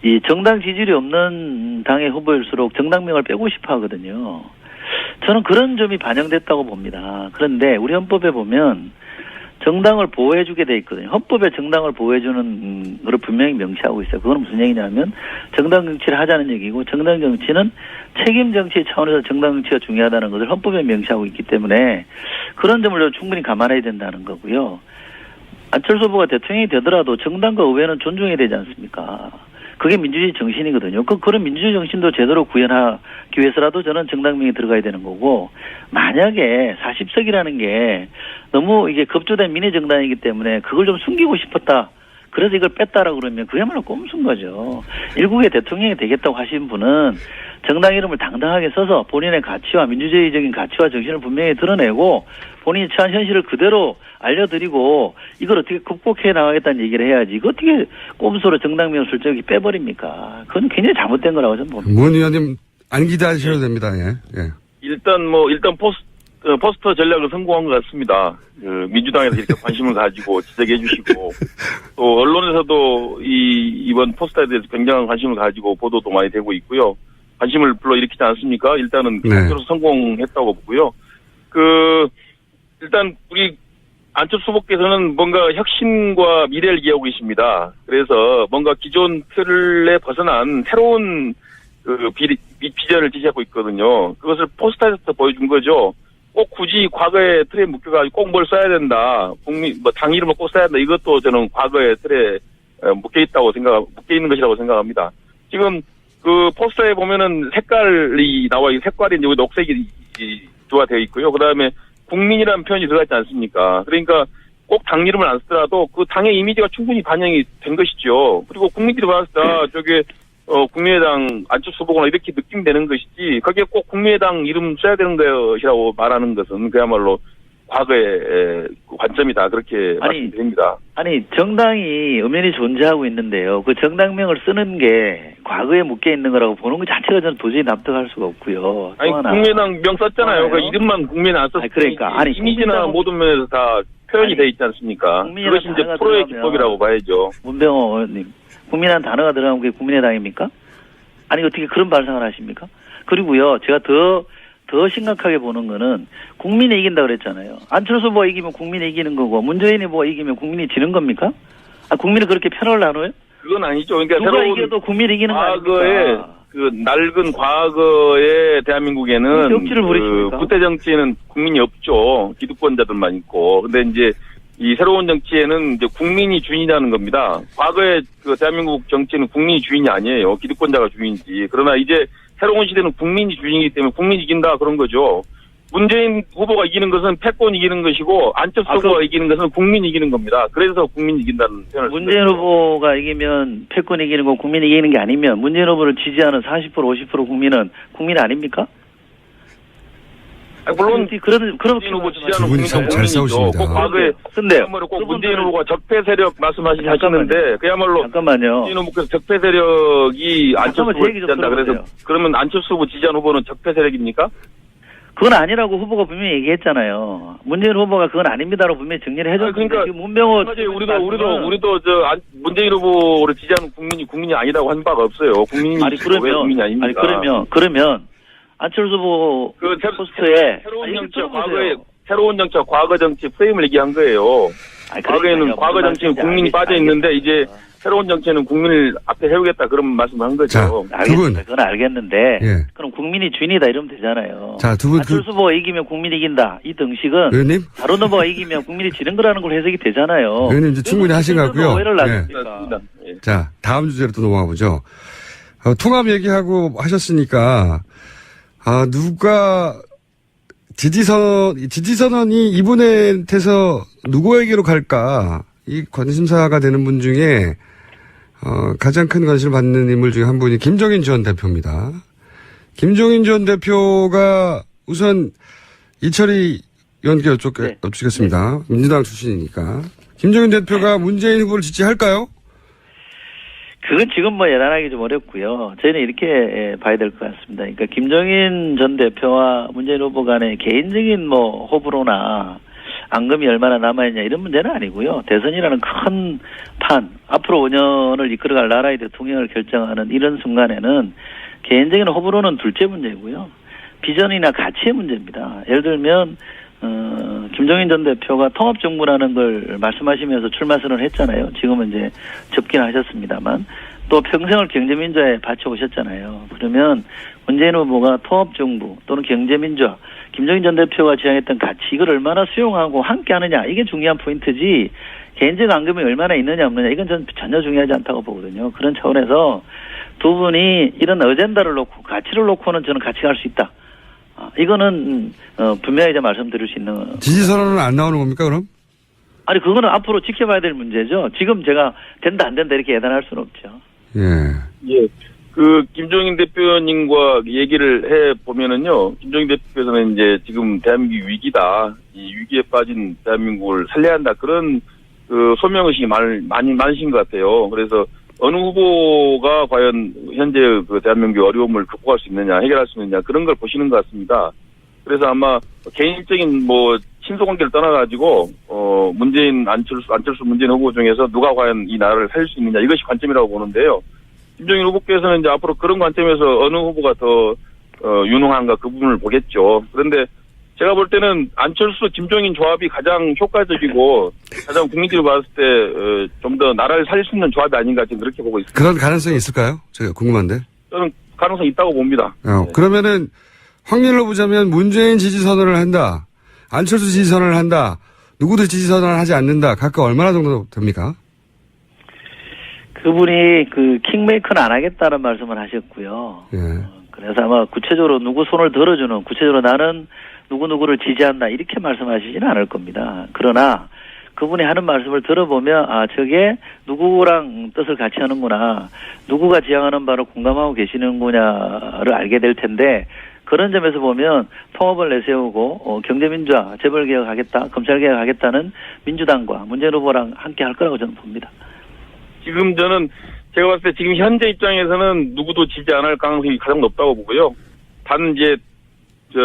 이 정당 지지율이 없는 당의 후보일수록 정당명을 빼고 싶어 하거든요. 저는 그런 점이 반영됐다고 봅니다. 그런데 우리 헌법에 보면 정당을 보호해주게 돼 있거든요. 헌법에 정당을 보호해주는 걸 분명히 명시하고 있어요. 그건 무슨 얘기냐면 정당 정치를 하자는 얘기고 정당 정치는 책임 정치 차원에서 정당 정치가 중요하다는 것을 헌법에 명시하고 있기 때문에 그런 점을 충분히 감안해야 된다는 거고요. 안철수 후보가 대통령이 되더라도 정당과 의회는 존중해야 되지 않습니까? 그게 민주주의 정신이거든요. 그런 민주주의 정신도 제대로 구현하기 위해서라도 저는 정당명이 들어가야 되는 거고, 만약에 40석이라는 게 너무 이게 급조된 미니정당이기 때문에 그걸 좀 숨기고 싶었다. 그래서 이걸 뺐다라고 그러면 그야말로 꼼수인 거죠. 일국의 대통령이 되겠다고 하신 분은 정당 이름을 당당하게 써서 본인의 가치와 민주주의적인 가치와 정신을 분명히 드러내고 본인이 처한 현실을 그대로 알려드리고 이걸 어떻게 극복해 나가겠다는 얘기를 해야지. 이거 어떻게 꼼수로 정당명을 슬쩍이 빼버립니까? 그건 굉장히 잘못된 거라고 저는 봅니다. 문 의원님 안 기대하셔도 됩니다. 예. 일단 포스터 전략을 성공한 것 같습니다. 민주당에서 이렇게 관심을 가지고 지적해 주시고, 또 언론에서도 이번 포스터에 대해서 굉장한 관심을 가지고 보도도 많이 되고 있고요. 관심을 불러일으키지 않습니까? 일단은 그래서 성공했다고 보고요. 일단 우리 안철수 후보께서는 뭔가 혁신과 미래를 기하고 계십니다. 그래서 뭔가 기존 틀에 벗어난 새로운 비전을 제시하고 있거든요. 그것을 포스터에서 보여준 거죠. 꼭 굳이 과거의 틀에 묶여가지고 꼭 뭘 써야 된다. 당 이름을 꼭 써야 된다. 이것도 저는 과거의 틀에 묶여 있는 것이라고 생각합니다. 지금 그 포스터에 보면은 색깔이 나와 있고, 색깔이 이제 녹색이 조화되어 있고요. 그 다음에 국민이라는 표현이 들어가지 않습니까? 그러니까 꼭 당 이름을 안 쓰더라도 그 당의 이미지가 충분히 반영이 된 것이죠. 그리고 국민들이 봤을 때 저게 국민의당 안철수 후보구나 이렇게 느낌되는 것이지, 거기에 꼭 국민의당 이름 써야 되는 것이라고 말하는 것은 그야말로 과거의 관점이다. 그렇게 말씀드립니다. 아니, 정당이 엄연히 존재하고 있는데요. 그 정당명을 쓰는 게 과거에 묶여 있는 거라고 보는 것 자체가 저는 도저히 납득할 수가 없고요. 아니, 국민의당 명 썼잖아요. 그 이름만 국민은 안 썼으니 그러니까. 이미지나 모든 면에서 다 표현이 돼 있지 않습니까? 그것이 이제 프로의 기법이라고 봐야죠. 문병호 의원님, 국민이라는 단어가 들어가면 그게 국민의당입니까? 아니, 어떻게 그런 발상을 하십니까? 그리고요, 제가 더 심각하게 보는 거는 국민이 이긴다 그랬잖아요. 안철수 후보가 이기면 국민이 이기는 거고 문재인 후보가 이기면 국민이 지는 겁니까? 국민이 그렇게 편을 나눠요? 그건 아니죠. 그러니까 누가 이겨도 국민이 이기는 거 아닙니까? 낡은 과거의 대한민국에는 정치를 부리십니까? 구태 정치에는 국민이 없죠. 기득권자들만 있고. 근데 이제 이 새로운 정치에는 이제 국민이 주인이라는 겁니다. 과거의 대한민국 정치는 국민이 주인이 아니에요. 기득권자가 주인이지. 그러나 이제 새로운 시대는 국민이 주인이기 때문에 국민이 이긴다 그런 거죠. 문재인 후보가 이기는 것은 패권이 이기는 것이고 안철수 후보가 이기는 것은 국민이 이기는 겁니다. 그래서 국민이 이긴다는 표현을 문재인 후보가 이기면 패권이 이기는 거 국민이 이기는 게 아니면 문재인 후보를 지지하는 40% 50% 국민은 국민 아닙니까? 물론 그런 문재인 후보 지지하는 두 분이 참 잘 싸우십니다. 꼭 과거에 꼭 문재인 후보가 적폐 세력 말씀하시는데 그야말로 잠깐만요. 문재인 후보께서 적폐 세력이 안철수 후보를 지지한다. 그래서 그러면 안철수 후보 지지하는 후보는 적폐 세력입니까? 그건 아니라고 후보가 분명히 얘기했잖아요. 문재인 후보가 그건 아닙니다라고 분명히 정리를 해줬는데 그러니까 지금 문병호 우리도 문재인 후보를 지지하는 국민이 아니라고 한 바가 없어요. 국민이 왜 국민이 아닙니까? 그러면 안철수 후보 포스트에 새로운 정치와 과거 정치 프레임을 얘기한 거예요. 과거에는 과거 정치는 국민이 빠져 있는데 이제 새로운 정치는 국민을 앞에 세우겠다 그런 말씀을 한 거죠. 자, 두 분. 알겠습니다. 그건 알겠는데 예. 그럼 국민이 주인이다 이러면 되잖아요. 자, 두 분 안철수 후보가 이기면 국민이 이긴다. 이 등식은 의원님? 다른 후보가 이기면 국민이 지는 거라는 걸 해석이 되잖아요. 의원님 이제 충분히 하신 것 같고요. 오해를 예. 놨습니까? 맞습니다. 예. 자, 다음 주제로 또 넘어가 보죠. 통합 얘기하고 하셨으니까, 누가, 지지선언이 이분한테서 누구에게로 갈까, 이 관심사가 되는 분 중에, 가장 큰 관심을 받는 인물 중에 한 분이 김종인 전 대표입니다. 김종인 전 대표가 우선 이철희 의원께 여쭙겠습니다. 민주당 출신이니까. 김종인 대표가 문재인 후보를 지지할까요? 그건 지금 뭐 예단하기 좀 어렵고요. 저희는 이렇게 봐야 될 것 같습니다. 그러니까 김종인 전 대표와 문재인 후보 간의 개인적인 뭐 호불호나 앙금이 얼마나 남아있냐 이런 문제는 아니고요. 대선이라는 큰 판, 앞으로 5년을 이끌어갈 나라의 대통령을 결정하는 이런 순간에는 개인적인 호불호는 둘째 문제고요. 비전이나 가치의 문제입니다. 예를 들면 김종인 전 대표가 통합정부라는 걸 말씀하시면서 출마 선언을 했잖아요. 지금은 이제 접긴 하셨습니다만 또 평생을 경제민주화에 바쳐오셨잖아요. 그러면 문재인 후보가 통합정부 또는 경제민주화, 김종인 전 대표가 지향했던 가치 이걸 얼마나 수용하고 함께하느냐 이게 중요한 포인트지 개인적 앙금이 얼마나 있느냐 없느냐 이건 저는 전혀 중요하지 않다고 보거든요. 그런 차원에서 두 분이 이런 어젠다를 놓고 가치를 놓고는 저는 같이 갈 수 있다. 이거는 분명히 이제 말씀드릴 수 있는 지지선언은 안 나오는 겁니까 그럼? 아니 그거는 앞으로 지켜봐야 될 문제죠. 지금 제가 된다 안 된다 이렇게 예단할 수는 없죠. 예. 예. 그 김종인 대표님과 얘기를 해 보면은요. 김종인 대표께서는 이제 지금 대한민국이 위기다. 이 위기에 빠진 대한민국을 살려야 한다. 그런 그 소명의식이 많으신 것 같아요. 그래서 어느 후보가 과연 현재 그 대한민국의 어려움을 극복할 수 있느냐, 해결할 수 있느냐 그런 걸 보시는 것 같습니다. 그래서 아마 개인적인 뭐 친소관계를 떠나가지고 문재인 안철수 문재인 후보 중에서 누가 과연 이 나라를 살릴 수 있느냐 이것이 관점이라고 보는데요. 김종인 후보께서는 이제 앞으로 그런 관점에서 어느 후보가 더 유능한가 그 부분을 보겠죠. 그런데 제가 볼 때는 안철수, 김종인 조합이 가장 효과적이고 가장 국민들이 봤을 때 좀 더 나라를 살릴 수 있는 조합이 아닌가 지금 그렇게 보고 있습니다. 그런 가능성이 있을까요? 제가 궁금한데. 저는 가능성이 있다고 봅니다. 그러면은 확률로 보자면 문재인 지지선언을 한다. 안철수 지지선언을 한다. 누구도 지지선언을 하지 않는다. 각각 얼마나 정도 됩니까? 그분이 그 킹메이커는 안 하겠다는 말씀을 하셨고요. 예. 그래서 아마 구체적으로 누구 손을 들어주는 구체적으로 나는 누구누구를 지지한다 이렇게 말씀하시지는 않을 겁니다. 그러나 그분이 하는 말씀을 들어보면 저게 누구랑 뜻을 같이 하는구나. 누구가 지향하는 바를 공감하고 계시는구나를 알게 될 텐데 그런 점에서 보면 통합을 내세우고 경제민주화, 재벌개혁하겠다, 검찰개혁하겠다는 민주당과 문재인 후보랑 함께 할 거라고 저는 봅니다. 지금 저는 제가 봤을 때 지금 현재 입장에서는 누구도 지지 않을 가능성이 가장 높다고 보고요. 단 이제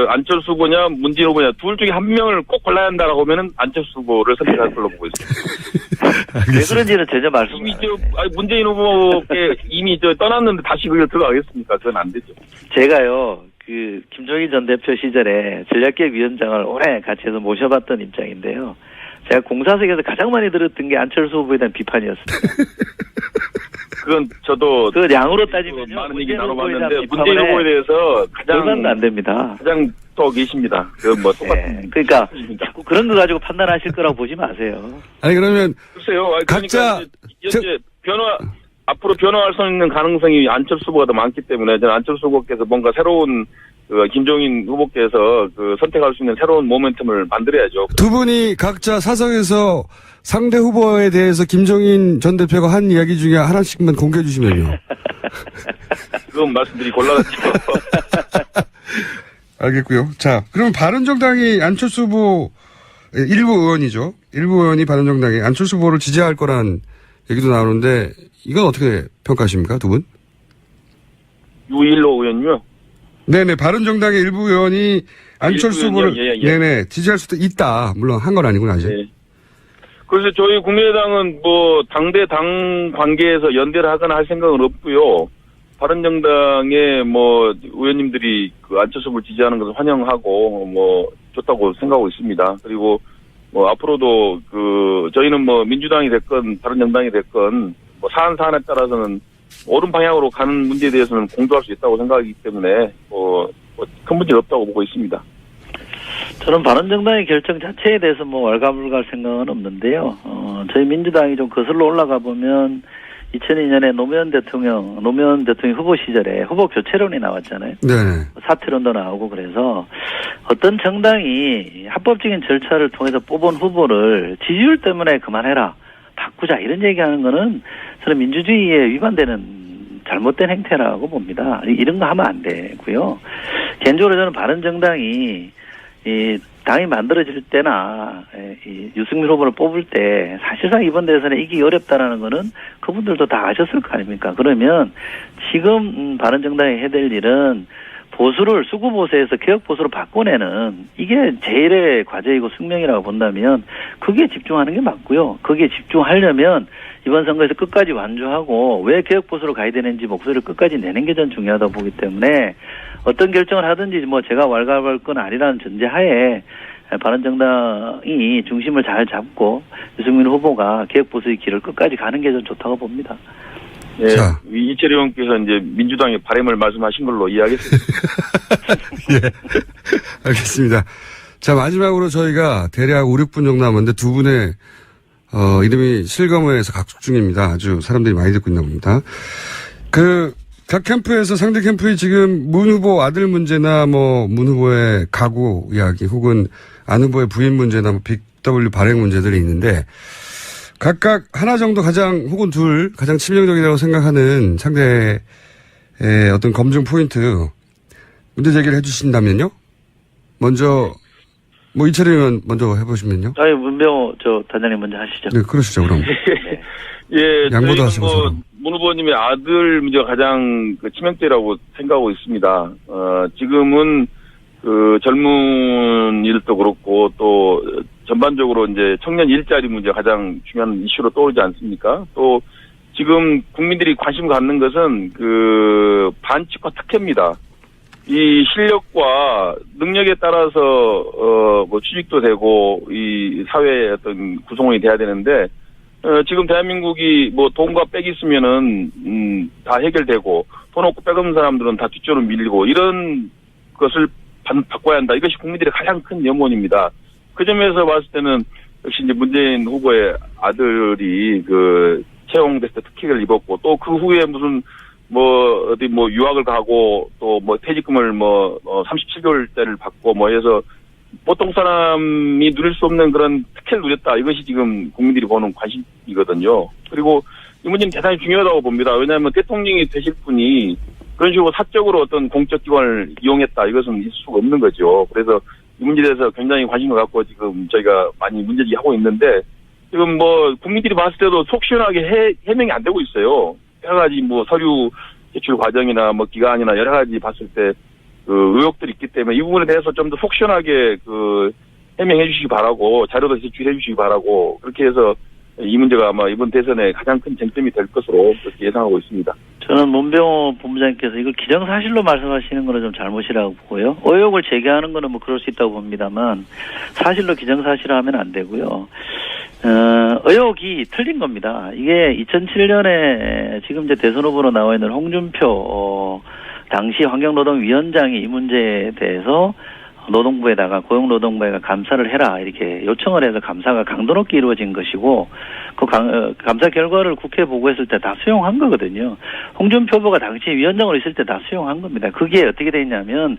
안철수 후보냐 문재인 후보냐 둘 중에 한 명을 꼭 골라야 한다라고 하면은 안철수 후보를 선택할 걸로 보고 있습니다. 왜 그런지는 전혀 말씀 안 이미 하세요. 문재인 후보께 이미 떠났는데 다시 그걸 들어가겠습니까? 그건 안 되죠. 제가요, 김종인 전 대표 시절에 전략기획위원장을 오래 같이 해서 모셔봤던 입장인데요. 제가 공사석에서 가장 많이 들었던 게 안철수 후보에 대한 비판이었습니다. 그건 저도 그 양으로 따지면요. 많은 얘기 문재인 후보에 나눠봤는데 대한 문재인 후보에 대해서 절반도 안 됩니다. 가장 더 계십니다. 똑같은. 그러니까 자꾸 그런 거 가지고 판단하실 거라고 보지 마세요. 아니 그러면 글쎄요. 각자 현재 앞으로 변화할 수 있는 가능성이 안철수 후보가 더 많기 때문에 저는 안철수 후보께서 뭔가 새로운 김종인 후보께서 선택할 수 있는 새로운 모멘텀을 만들어야죠. 두 분이 각자 사석에서 상대 후보에 대해서 김종인 전 대표가 한 이야기 중에 하나씩만 공개해 주시면요. 그건 말씀드리기 곤란하죠. 알겠고요. 자, 그럼 바른정당이 안철수 후보 일부 의원이죠. 일부 의원이 바른정당이 안철수 후보를 지지할 거란 얘기도 나오는데 이건 어떻게 평가하십니까, 두 분? 유일로 의원요? 네네, 바른정당의 일부 의원이 안철수 후보를 네네 지지할 수도 있다. 물론 한 건 아니구나 아직. 네. 그래서 저희 국민의당은 당대 당 관계에서 연대를 하거나 할 생각은 없고요. 바른정당의 의원님들이 안철수 후보를 지지하는 것을 환영하고 좋다고 생각하고 있습니다. 그리고 앞으로도 저희는 민주당이 됐건 바른정당이 됐건 뭐 사안에 따라서는 옳은 방향으로 가는 문제에 대해서는 공조할 수 있다고 생각하기 때문에 큰 문제는 없다고 보고 있습니다. 저는 바른정당의 결정 자체에 대해서 뭐 왈가불가할 생각은 없는데요. 저희 민주당이 좀 거슬러 올라가 보면 2002년에 노무현 대통령 후보 시절에 후보 교체론이 나왔잖아요. 네. 사퇴론도 나오고 그래서 어떤 정당이 합법적인 절차를 통해서 뽑은 후보를 지지율 때문에 그만해라, 바꾸자 이런 얘기하는 거는 저는 민주주의에 위반되는 잘못된 행태라고 봅니다. 이런 거 하면 안 되고요. 개인적으로 저는 바른정당이 이 당이 만들어질 때나 이 유승민 후보를 뽑을 때 사실상 이번 대선에 이기기 어렵다라는 거는 그분들도 다 아셨을 거 아닙니까? 그러면 지금 바른정당이 해야 될 일은 보수를 수구보수에서 개혁보수로 바꿔내는 이게 제일의 과제이고 숙명이라고 본다면 거기에 집중하는 게 맞고요. 거기에 집중하려면 이번 선거에서 끝까지 완주하고 왜 개혁보수로 가야 되는지 목소리를 끝까지 내는 게 전 중요하다고 보기 때문에 어떤 결정을 하든지 뭐 제가 왈가왈부할 건 아니라는 전제하에 바른정당이 중심을 잘 잡고 유승민 후보가 개혁보수의 길을 끝까지 가는 게 전 좋다고 봅니다. 네, 이철 의원께서 이제 민주당의 바람을 말씀하신 걸로 이해하겠습니다. 예, 알겠습니다. 자, 마지막으로 저희가 대략 5, 6분 정도 남았는데 두 분의 이름이 실검회에서 각속 중입니다. 아주 사람들이 많이 듣고 있나 봅니다. 각 캠프에서 상대 캠프의 지금 문 후보 아들 문제나 뭐 문 후보의 가구 이야기 혹은 안 후보의 부인 문제나 뭐 BW 발행 문제들이 있는데 각각 하나 정도 혹은 둘 가장 치명적이라고 생각하는 상대의 어떤 검증 포인트 문제 제기를 해주신다면요? 먼저 뭐 이철 의원 먼저 해보시면요. 문병호 단장님 먼저 하시죠. 네, 그러시죠 그럼. 네. 예, 양보도 하시고 서로. 문 후보님의 아들 문제가 가장 치명적이라고 생각하고 있습니다. 지금은 젊은 일도 그렇고 또 전반적으로 이제 청년 일자리 문제가 가장 중요한 이슈로 떠오르지 않습니까? 또 지금 국민들이 관심 갖는 것은 반칙과 특혜입니다. 이 실력과 능력에 따라서 뭐 취직도 되고 이 사회의 어떤 구성원이 돼야 되는데 지금 대한민국이 뭐 돈과 빽이 있으면은 다 해결되고 돈 없고 빽 없는 사람들은 다 뒷전으로 밀리고 이런 것을 바꿔야 한다. 이것이 국민들의 가장 큰 염원입니다. 그 점에서 봤을 때는 역시 이제 문재인 후보의 아들이 채용됐을 때 특혜를 입었고 또 그 후에 무슨 어디 유학을 가고 또 퇴직금을 37개월짜리를 받고 해서 보통 사람이 누릴 수 없는 그런 특혜를 누렸다. 이것이 지금 국민들이 보는 관심이거든요. 그리고 이 문제는 대단히 중요하다고 봅니다. 왜냐하면 대통령이 되실 분이 그런 식으로 사적으로 어떤 공적 기관을 이용했다. 이것은 있을 수가 없는 거죠. 그래서 이 문제에 대해서 굉장히 관심을 갖고 지금 저희가 많이 문제제기하고 있는데 지금 국민들이 봤을 때도 속 시원하게 해명이 안 되고 있어요. 여러 가지 서류 제출 과정이나 기간이나 여러 가지 봤을 때 의혹들이 있기 때문에 이 부분에 대해서 좀 더 속 시원하게 해명해 주시기 바라고 자료도 제출해 주시기 바라고 그렇게 해서 이 문제가 아마 이번 대선에 가장 큰 쟁점이 될 것으로 그렇게 예상하고 있습니다. 저는 문병호 본부장님께서 이걸 기정사실로 말씀하시는 거는 좀 잘못이라고 보고요. 의혹을 제기하는 거는 그럴 수 있다고 봅니다만 사실로 기정사실화 하면 안 되고요. 의혹이 틀린 겁니다. 이게 2007년에 지금 이제 대선 후보로 나와 있는 홍준표 당시 환경노동위원장이 이 문제에 대해서 노동부에다가 고용노동부에가 감사를 해라 이렇게 요청을 해서 감사가 강도 높게 이루어진 것이고 감사 결과를 국회에 보고했을 때 다 수용한 거거든요. 홍준표 후보가 당시 위원장으로 있을 때 다 수용한 겁니다. 그게 어떻게 됐냐면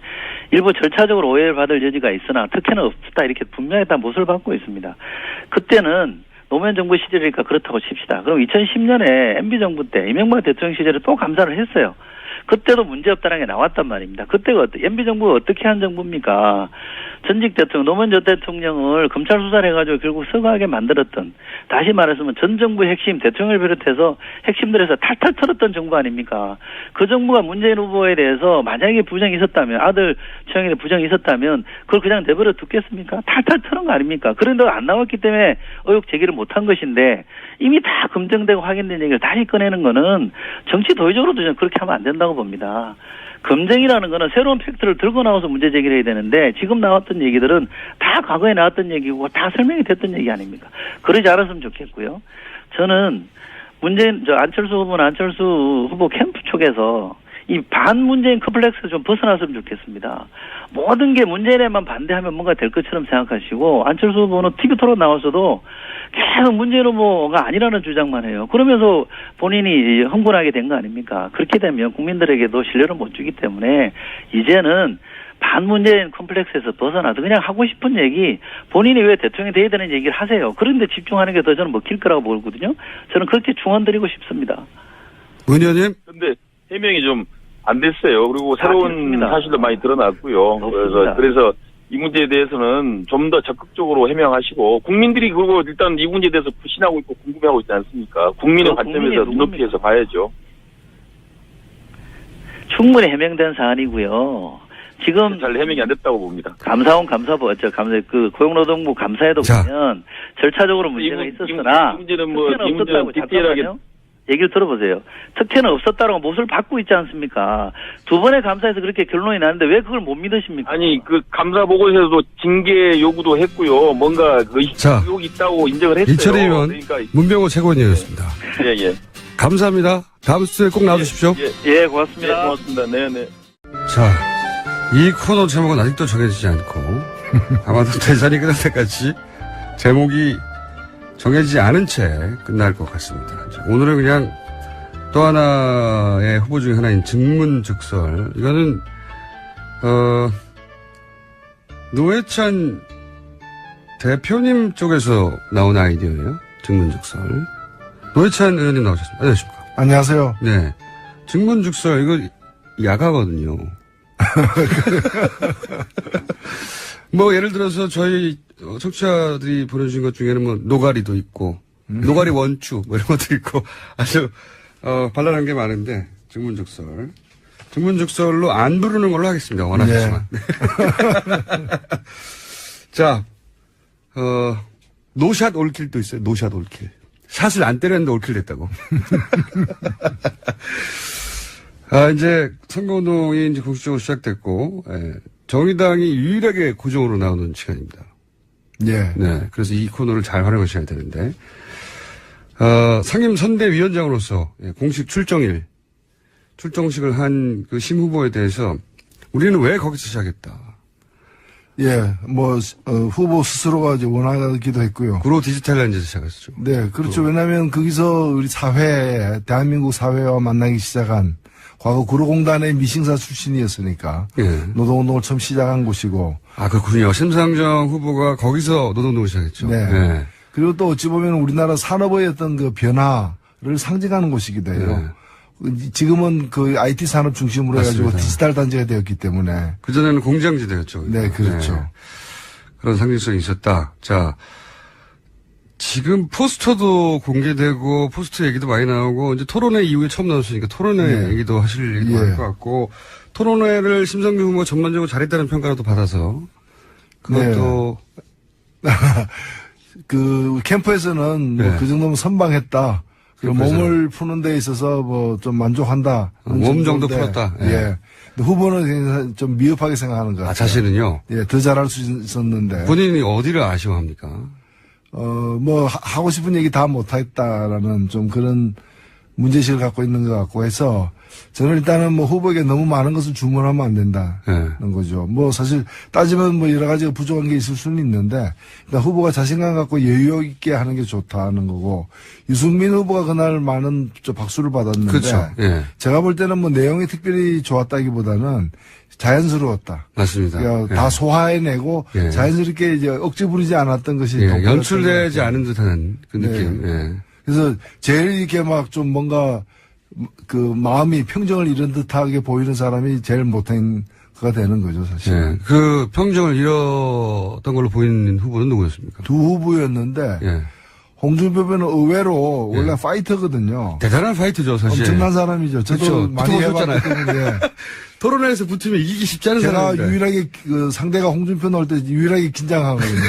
일부 절차적으로 오해를 받을 여지가 있으나 특혜는 없다 이렇게 분명히 다 못을 받고 있습니다. 그때는 노무현 정부 시절이니까 그렇다고 칩시다. 그럼 2010년에 MB정부 때 이명박 대통령 시절에 또 감사를 했어요. 그때도 문제없다는 게 나왔단 말입니다. 그때가 MB정부가 어떻게 한 정부입니까? 전직 대통령, 노무현 전 대통령을 검찰 수사를 해가지고 결국 서거하게 만들었던, 다시 말해서면 전 정부의 핵심, 대통령을 비롯해서 핵심들에서 탈탈 털었던 정부 아닙니까? 그 정부가 문재인 후보에 대해서 만약에 부정이 있었다면, 아들 채용에 부정이 있었다면, 그걸 그냥 내버려 두겠습니까? 탈탈 털은 거 아닙니까? 그런데 안 나왔기 때문에 의혹 제기를 못한 것인데, 이미 다 검증되고 확인된 얘기를 다시 꺼내는 거는 정치 도의적으로도 저는 그렇게 하면 안 된다고 봅니다. 검증이라는 거는 새로운 팩트를 들고 나와서 문제 제기를 해야 되는데 지금 나왔던 얘기들은 다 과거에 나왔던 얘기고 다 설명이 됐던 얘기 아닙니까? 그러지 않았으면 좋겠고요. 저는 안철수 후보는 안철수 후보 캠프 쪽에서 이 반문재인 컴플렉스에서 좀 벗어났으면 좋겠습니다. 모든 게 문재인에만 반대하면 뭔가 될 것처럼 생각하시고, 안철수 후보는 TV 토론 나와서도 계속 문재인 후보가 아니라는 주장만 해요. 그러면서 본인이 흥분하게 된 거 아닙니까? 그렇게 되면 국민들에게도 신뢰를 못 주기 때문에 이제는 반문재인 컴플렉스에서 벗어나서 그냥 하고 싶은 얘기, 본인이 왜 대통령이 돼야 되는 얘기를 하세요. 그런데 집중하는 게 더 저는 먹힐 거라고 보거든요. 저는 그렇게 충원드리고 싶습니다. 문 의원님? 근데 해명이 좀 안 됐어요. 그리고 새로운 됐습니다. 사실도 많이 드러났고요. 그래서 이 문제에 대해서는 좀 더 적극적으로 해명하시고, 국민들이 그리고 일단 이 문제에 대해서 불신하고 있고 궁금해하고 있지 않습니까? 국민의 관점에서 눈높이에서 봐야죠. 충분히 해명된 사안이고요. 지금 잘 해명이 안 됐다고 봅니다. 고용노동부 감사에도 보면 절차적으로 문제가 있었으나 이 문제는 디테일하게 얘기를 들어보세요. 특혜는 없었다라고 못을 받고 있지 않습니까? 두 번의 감사에서 그렇게 결론이 나는데 왜 그걸 못 믿으십니까? 아니, 그 감사 보고서에도 징계 요구도 했고요. 뭔가 자, 의혹이 있다고 인정을 했어요. 이철희 의원, 그러니까 문병호 최고위원이었습니다. 예. 감사합니다. 다음 주에 꼭 나와주십시오. 예, 고맙습니다. 고맙습니다. 네. 자, 이 코너 제목은 아직도 정해지지 않고 아마도 대선이 끝날 때까지 제목이 정해지지 않은 채 끝날 것 같습니다. 자, 오늘은 그냥 또 하나의 후보 중에 하나인 증문즉설. 이거는 노회찬 대표님 쪽에서 나온 아이디어예요. 증문즉설. 노회찬 의원님 나오셨습니다. 안녕하십니까? 안녕하세요. 네. 증문즉설 이거 야가거든요. 뭐 예를 들어서 저희 청취자들이 보내주신 것 중에는 뭐 노가리도 있고 노가리 원추 뭐 이런 것도 있고 아주 발랄한 게 많은데 증문즉설로 안 부르는 걸로 하겠습니다. 원하시지만. 네. 자, 노샷 올킬도 있어요. 노샷 올킬. 샷을 안 때렸는데 올킬 됐다고. 이제 선거운동이 이제 공식적으로 시작됐고, 정의당이 유일하게 고정으로 나오는 시간입니다. 예. 네. 그래서 이 코너를 잘 활용하셔야 되는데, 상임선대위원장으로서 공식 출정식을 한 그 심 후보에 대해서 우리는 왜 거기서 시작했다. 예. 후보 스스로가 이제 원하기도 했고요. 구로 디지털 렌즈에서 시작했죠. 네. 그렇죠. 왜냐하면 거기서 우리 대한민국 사회와 만나기 시작한 과거 구로공단의 미싱사 출신이었으니까. 예. 노동운동을 처음 시작한 곳이고. 그렇군요. 심상정 후보가 거기서 노동운동을 시작했죠. 네. 네. 그리고 또 어찌 보면 우리나라 산업의 어떤 그 변화를 상징하는 곳이기도 해요. 네. 지금은 그 IT 산업 중심으로 맞습니다. 해가지고 디지털 단지가 되었기 때문에. 그전에는 공장지대였죠. 네, 그렇죠. 네. 그런 상징성이 있었다. 자, 지금 포스터도 공개되고 포스터 얘기도 많이 나오고 이제 토론회 이후에 처음 나왔으니까 토론회 얘기도 하실 얘기도 많을 것 같고 토론회를 심상정 후보가 전반적으로 잘했다는 평가도 받아서 그것도 그 캠프에서는 뭐 그 정도면 선방했다. 몸을 푸는 데 있어서 뭐 좀 만족한다. 몸 정도 풀었다. 예. 후보는 좀 미흡하게 생각하는 것 같아요. 자신은요? 예, 더 잘할 수 있었는데. 본인이 어디를 아쉬워합니까? 하고 싶은 얘기 다 못했다라는 좀 그런 문제의식을 갖고 있는 것 같고 해서 저는 일단은 후보에게 너무 많은 것을 주문하면 안 된다는 거죠. 사실 따지면 여러 가지가 부족한 게 있을 수는 있는데 일단 후보가 자신감 갖고 여유 있게 하는 게 좋다는 거고 유승민 후보가 그날 많은 박수를 받았는데 그렇죠. 예. 제가 볼 때는 내용이 특별히 좋았다기보다는 자연스러웠다. 맞습니다. 그러니까 다 소화해내고 자연스럽게 이제 억지 부리지 않았던 것이 연출되지 않은 듯한 그 느낌. 네. 그래서 제일 이렇게 좀 뭔가 그 마음이 평정을 잃은 듯하게 보이는 사람이 제일 못한 가 되는 거죠, 사실. 네. 그 평정을 잃었던 걸로 보이는 후보는 누구였습니까? 두 후보였는데 홍준표 후보는 의외로 원래 파이터거든요. 대단한 파이터죠, 사실. 엄청난 사람이죠. 저도 그렇죠. 많이 해봤기 때문에. 토론회에서 붙으면 이기기 쉽지 않은 제가 사람인데. 유일하게 상대가 홍준표 나올 때 유일하게 긴장하거든요.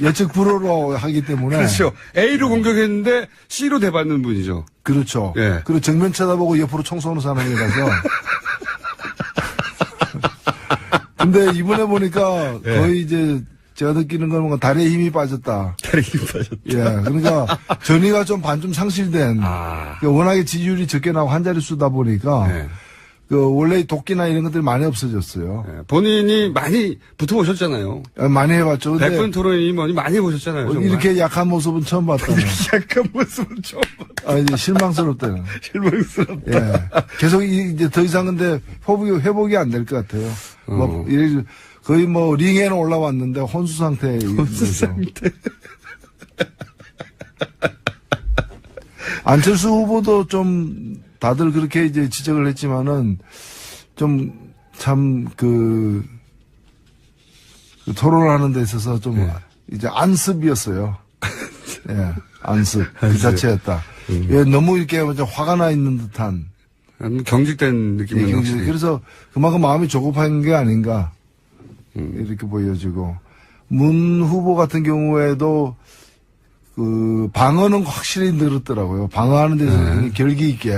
예측 불허로 하기 때문에. 그렇죠. A로 공격했는데 C로 대받는 분이죠. 그렇죠. 예. 그리고 정면 쳐다보고 옆으로 총 쏘는 사람이라서. 근데 이번에 보니까 거의 이제 제가 느끼는 건 뭔가 다리에 힘이 빠졌다. 다리 힘 빠졌다. 예. 그러니까 전의가 좀 반 좀 상실된. 그러니까 워낙에 지지율이 적게 나고 한 자릿수다 보니까 네. 그 원래 도끼나 이런 것들이 많이 없어졌어요. 네. 본인이 많이 붙어보셨잖아요. 많이 해봤죠. 근데 100분 토론이 뭐니 많이 보셨잖아요. 정말. 이렇게 약한 모습은 처음 봤다는. 약간 모습은 처음 봤다. 이제 실망스럽다는. 실망스럽다. 예. 계속 이제 더 이상 근데 회복이 안 될 것 같아요. 뭐, 거의 뭐 링에는 올라왔는데 혼수 상태에. 혼수 상태. 안철수 후보도 좀 다들 그렇게 이제 지적을 했지만은 좀 참 그 토론을 하는 데 있어서 좀 이제 안습이었어요. 예, 안습. 그 자체였다. 예, 너무 이렇게 화가 나 있는 듯한. 경직된 느낌이 예, 그래서 그만큼 마음이 조급한 게 아닌가. 이렇게 보여지고. 문 후보 같은 경우에도 그 방어는 확실히 늘었더라고요. 방어하는 데서 굉장히 결기 있게.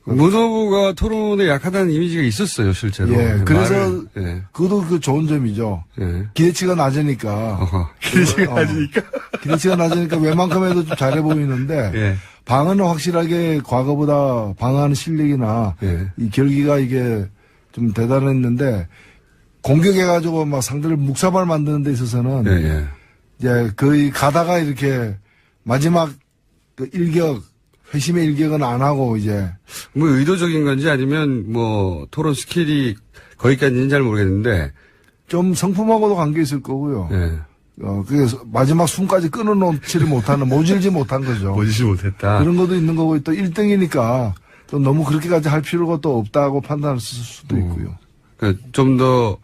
문 후보가 토론에 약하다는 이미지가 있었어요, 실제로. 예, 그래서 예. 그것도 그 좋은 점이죠. 예. 기대치가 낮으니까. 기대치가 낮으니까 웬만큼 해도 좀 잘해 보이는데 예. 방어는 확실하게 과거보다 방어하는 실력이나 예. 이 결기가 이게 좀 대단했는데 공격해가지고 막 상대를 묵사발 만드는 데 있어서는 예, 예. 이제 거의 가다가 이렇게 마지막 그 일격 회심의 일격은 안 하고 이제 뭐 의도적인 건지 아니면 뭐 토론 스킬이 거기까지는 잘 모르겠는데 좀 성품하고도 관계 있을 거고요. 예. 그래서 마지막 숨까지 끊어놓지를 못하는 모질지 못한 거죠. 모지지 못했다. 그런 것도 있는 거고 또 1등이니까 또 너무 그렇게까지 할 필요가 또 없다고 판단할 수도 있고요. 그러니까 좀 더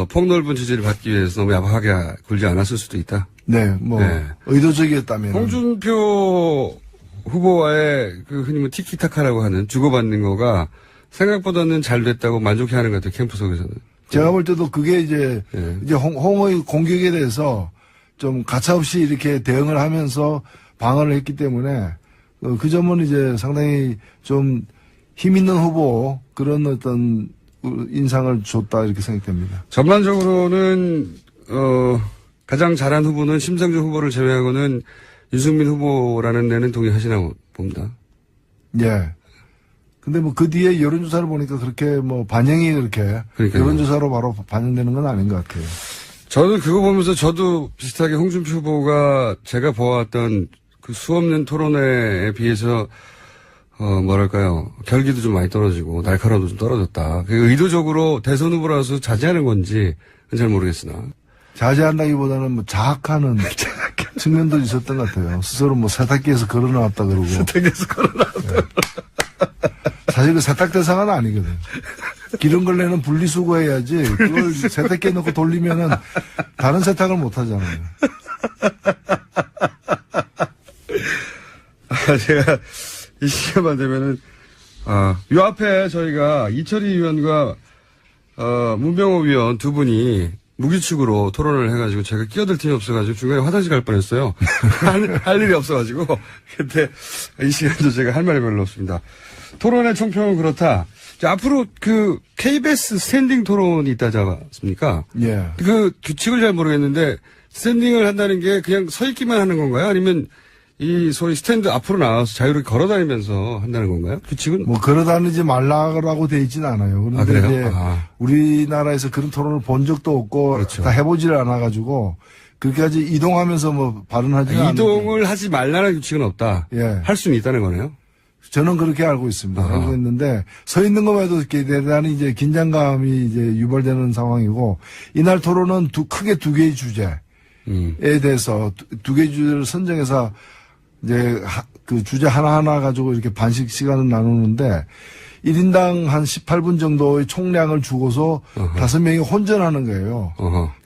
폭넓은 지지를 받기 위해서 너무 야박하게 굴지 않았을 수도 있다. 네, 뭐 네. 의도적이었다면. 홍준표 후보와의 그 흔히 뭐 티키타카라고 하는 주고받는 거가 생각보다는 잘 됐다고 만족해하는 것 같아요. 캠프 속에서는. 제가 볼 때도 그게 이제 네. 이제 홍의 공격에 대해서 좀 가차없이 이렇게 대응을 하면서 방어를 했기 때문에 그 점은 이제 상당히 좀 힘 있는 후보 그런 어떤 인상을 줬다 이렇게 생각됩니다. 전반적으로는 가장 잘한 후보는 심상정 후보를 제외하고는 유승민 후보라는 데는 동의하시나 봅니다. 예. 근데 뭐 그 뒤에 여론조사를 보니까 그렇게 뭐 반영이 그렇게 그러니까요. 여론조사로 바로 반영되는 건 아닌 것 같아요. 저는 그거 보면서 저도 비슷하게 홍준표 후보가 제가 보아왔던 그 수없는 토론회에 비해서 뭐랄까요. 결기도 좀 많이 떨어지고 날카로움도 좀 떨어졌다. 그게 의도적으로 대선 후보라서 자제하는 건지 잘 모르겠으나. 자제한다기보다는 뭐 자학하는 측면도 있었던 것 같아요. 스스로 뭐 세탁기에서 걸어나왔다 그러고. 세탁기에서 걸어나왔다. 사실 그 세탁 대상은 아니거든. 기름 걸레는 분리수거해야지. 그걸 세탁기에 넣고 돌리면은 다른 세탁을 못 하잖아요. 제가 이 시간만 되면은 요 앞에 저희가 이철희 의원과 문병호 위원 두 분이 무규칙으로 토론을 해가지고 제가 끼어들 틈이 없어가지고 중간에 화장실 갈 뻔했어요. 할 일이 없어가지고. 근데 이 시간도 제가 할 말이 별로 없습니다. 토론의 총평은 그렇다. 자, 앞으로 그 KBS 스탠딩 토론이 있다지 않습니까? 예. 그 규칙을 잘 모르겠는데 스탠딩을 한다는 게 그냥 서 있기만 하는 건가요? 아니면 이 소위 스탠드 앞으로 나와서 자유롭게 걸어다니면서 한다는 건가요? 규칙은? 뭐 걸어다니지 말라고 돼 있지는 않아요. 그런데 그래요? 이제 우리나라에서 그런 토론을 본 적도 없고 그렇죠. 다 해보지를 않아가지고 그렇게까지 이동하면서 뭐 발언하지는 않는데. 이동을 하지 말라는 규칙은 없다. 예. 할 수는 있다는 거네요. 저는 그렇게 알고 있습니다. 알고 있는데 서 있는 것만 해도 이렇게 대단히 이제 긴장감이 이제 유발되는 상황이고 이날 토론은 크게 두 개의 주제에 대해서 두 개의 주제를 선정해서 이제 그 주제 하나하나 가지고 이렇게 반씩 시간을 나누는데 1인당 한 18분 정도의 총량을 주고서 5명이 혼전하는 거예요.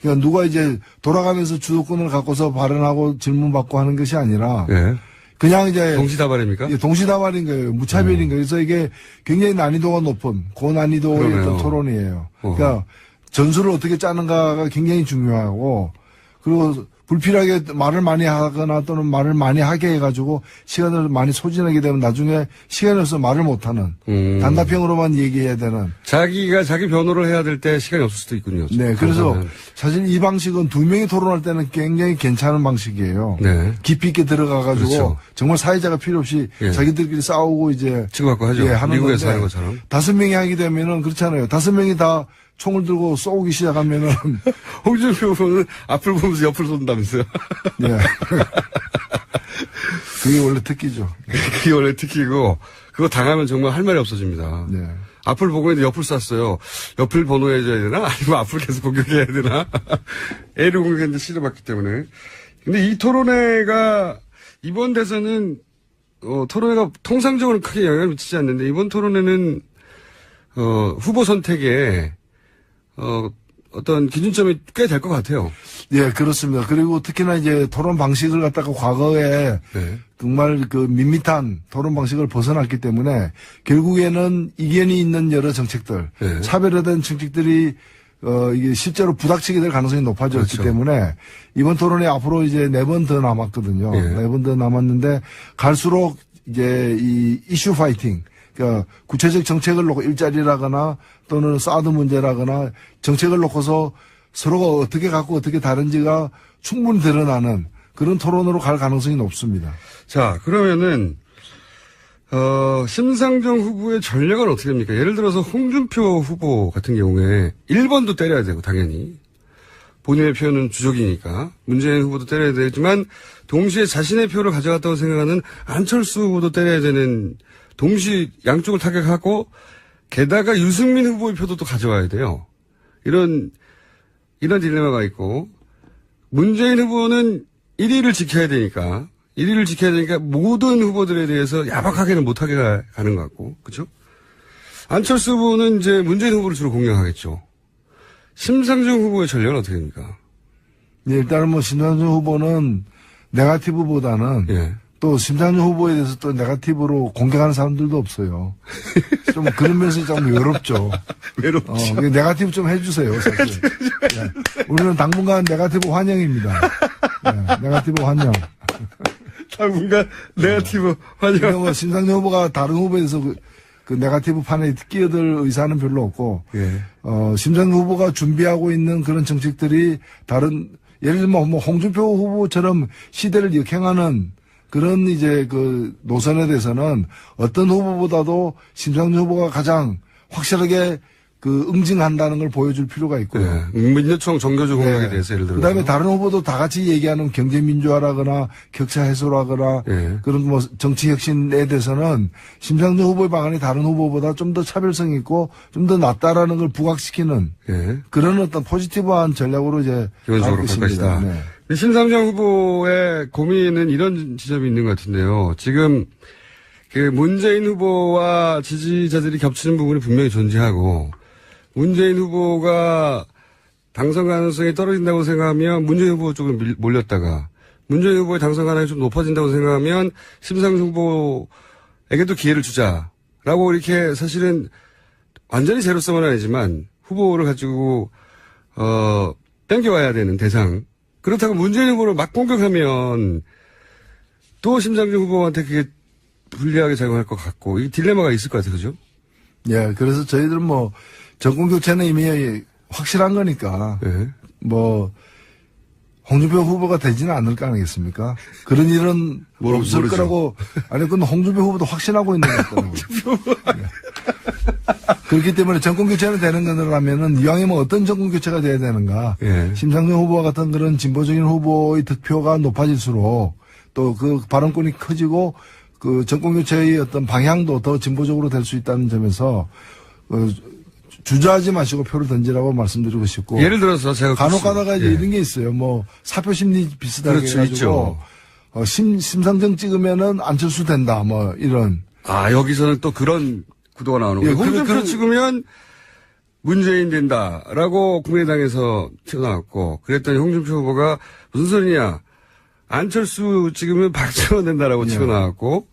그러니까 누가 이제 돌아가면서 주도권을 갖고서 발언하고 질문받고 하는 것이 아니라 예. 그냥 이제 동시다발입니까? 예, 동시다발인 거예요. 무차별인 거예요. 그래서 이게 굉장히 난이도가 높은 고난이도의 어떤 토론이에요. 그러니까 전술을 어떻게 짜는가가 굉장히 중요하고 그리고 불필요하게 말을 많이 하거나 또는 말을 많이 하게 해가지고 시간을 많이 소진하게 되면 나중에 시간이 없어서 말을 못하는 단답형으로만 얘기해야 되는. 자기가 자기 변호를 해야 될 때 시간이 없을 수도 있군요. 네, 그래서 사실 이 방식은 두 명이 토론할 때는 굉장히 괜찮은 방식이에요. 네. 깊이 있게 들어가가지고 그렇죠. 정말 사회자가 필요 없이 예. 자기들끼리 싸우고 이제 치고받고 하죠. 예, 하는 미국에서 건데 하는 것처럼. 5명이 하게 되면은 그렇잖아요. 5명이 다 총을 들고 쏘기 시작하면은 홍준표 후보는 앞을 보면서 옆을 쏜다면서요. 예. 그게 원래 특기죠. 그게 원래 특기고 그거 당하면 정말 할 말이 없어집니다. 네. 앞을 보고 있는데 옆을 쐈어요. 옆을 번호해줘야 되나? 아니면 앞을 계속 공격해야 되나? A를 공격했는데 C를 받기 때문에. 근데 이 토론회가 이번 대선은 토론회가 통상적으로 크게 영향을 미치지 않는데 이번 토론회는 후보 선택에 어떤 기준점이 꽤 될 것 같아요. 예, 그렇습니다. 그리고 특히나 이제 토론 방식을 갖다가 과거에 네. 정말 그 밋밋한 토론 방식을 벗어났기 때문에 결국에는 이견이 있는 여러 정책들, 네. 차별화된 정책들이 이게 실제로 부닥치게 될 가능성이 높아졌기 그렇죠. 때문에 이번 토론에 앞으로 이제 4번 더 남았거든요. 예. 4번 더 남았는데 갈수록 이제 이 이슈 파이팅, 그러니까 구체적 정책을 놓고 일자리라거나 또는 사드 문제라거나 정책을 놓고서 서로가 어떻게 갖고 어떻게 다른지가 충분히 드러나는 그런 토론으로 갈 가능성이 높습니다. 자, 그러면은, 심상정 후보의 전략은 어떻게 됩니까? 예를 들어서 홍준표 후보 같은 경우에 1번도 때려야 되고, 당연히. 본인의 표는 주적이니까. 문재인 후보도 때려야 되지만, 동시에 자신의 표를 가져갔다고 생각하는 안철수 후보도 때려야 되는, 동시 양쪽을 타격하고, 게다가 유승민 후보의 표도 또 가져와야 돼요. 이런 딜레마가 있고, 문재인 후보는 1위를 지켜야 되니까 모든 후보들에 대해서 야박하게는 못하게 가는 것 같고, 그죠? 안철수 후보는 이제 문재인 후보를 주로 공략하겠죠. 심상정 후보의 전략은 어떻게 됩니까? 네, 일단은 뭐 심상정 후보는 네거티브보다는 예. 또 심상정 후보에 대해서 또 네거티브로 공격하는 사람들도 없어요. 좀 그런 면에서 좀 외롭죠. 외롭죠. 네거티브 좀 해주세요, 사실. 네. 우리는 당분간 네거티브 환영입니다. 네, 네거티브 환영. 당분간 네거티브 그러니까 환영. 뭐 심상정 후보가 다른 후보에 대해서 그 네거티브 판에 끼어들 의사는 별로 없고, 예. 심상정 후보가 준비하고 있는 그런 정책들이 다른, 예를 들면 뭐 홍준표 후보처럼 시대를 역행하는 그런 이제 그 노선에 대해서는 어떤 후보보다도 심상정 후보가 가장 확실하게 그 응징한다는 걸 보여줄 필요가 있고요. 네. 민주총 정교조 공약에 대해서 예를 들어서. 그다음에 다른 후보도 다 같이 얘기하는 경제 민주화라거나 격차 해소라거나 예. 그런 뭐 정치 혁신에 대해서는 심상정 후보의 방안이 다른 후보보다 좀 더 차별성 있고 좀 더 낫다라는 걸 부각시키는 예. 그런 어떤 포지티브한 전략으로 이제 기본적으로 갈 갈 것이다. 네. 심상정 후보의 고민은 이런 지점이 있는 것 같은데요. 지금 그 문재인 후보와 지지자들이 겹치는 부분이 분명히 존재하고 문재인 후보가 당선 가능성이 떨어진다고 생각하면 문재인 후보 쪽으로 몰렸다가 문재인 후보의 당선 가능성이 좀 높아진다고 생각하면 심상정 후보에게도 기회를 주자라고 이렇게 사실은 완전히 제로섬은 아니지만 후보를 가지고 땡겨와야 되는 대상. 그렇다고 문재인 후보를 막 공격하면 또 심상정 후보한테 그게 불리하게 작용할 것 같고 이 딜레마가 있을 것 같아요. 그죠? 예, 그래서 저희들은 뭐 정권 교체는 이미 확실한 거니까 예. 뭐 홍준표 후보가 되지는 않을 거 아니겠습니까? 그런 일은 없을 모르죠. 거라고. 아니, 그건 홍준표 후보도 확신하고 있는 거거든요. 그렇기 때문에 정권 교체는 되는 거라면은 이왕이면 어떤 정권 교체가 돼야 되는가. 예. 심상정 후보와 같은 그런 진보적인 후보의 득표가 높아질수록 또 그 발언권이 커지고 그 정권 교체의 어떤 방향도 더 진보적으로 될 수 있다는 점에서 주저하지 마시고 표를 던지라고 말씀드리고 싶고. 예를 들어서 제가 간혹 가다가 이제 예. 이런 게 있어요. 뭐 사표 심리 비슷하게 그렇죠, 해가지고 심상정 찍으면은 안철수 된다. 뭐 이런. 아, 여기서는 또 그런 구도가 나오는 거예요. 예, 홍준표 찍으면 문재인 된다라고 국민의당에서 튀어나왔고 그랬더니 홍준표 후보가 무슨 소리냐. 안철수 찍으면 박지원 된다라고 튀어나왔고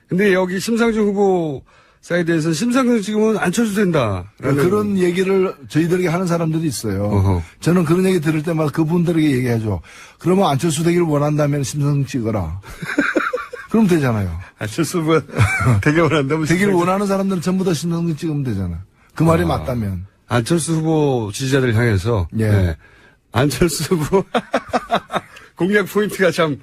근데 여기 심상정 후보 사이드에서 심상정 지금은 안철수 된다. 그런 얘기를 저희들에게 하는 사람들이 있어요. 어허. 저는 그런 얘기 들을 때마다 그분들에게 얘기하죠. 그러면 안철수 되기를 원한다면 심상정 찍어라. 그럼 되잖아요. 안철수 후보가 되게 원한다면 되기를 원하는 사람들은 전부 다 심상정 찍으면 되잖아. 그 말이 맞다면. 안철수 후보 지지자들 향해서 예. 네. 안철수 후보 공략 포인트가 참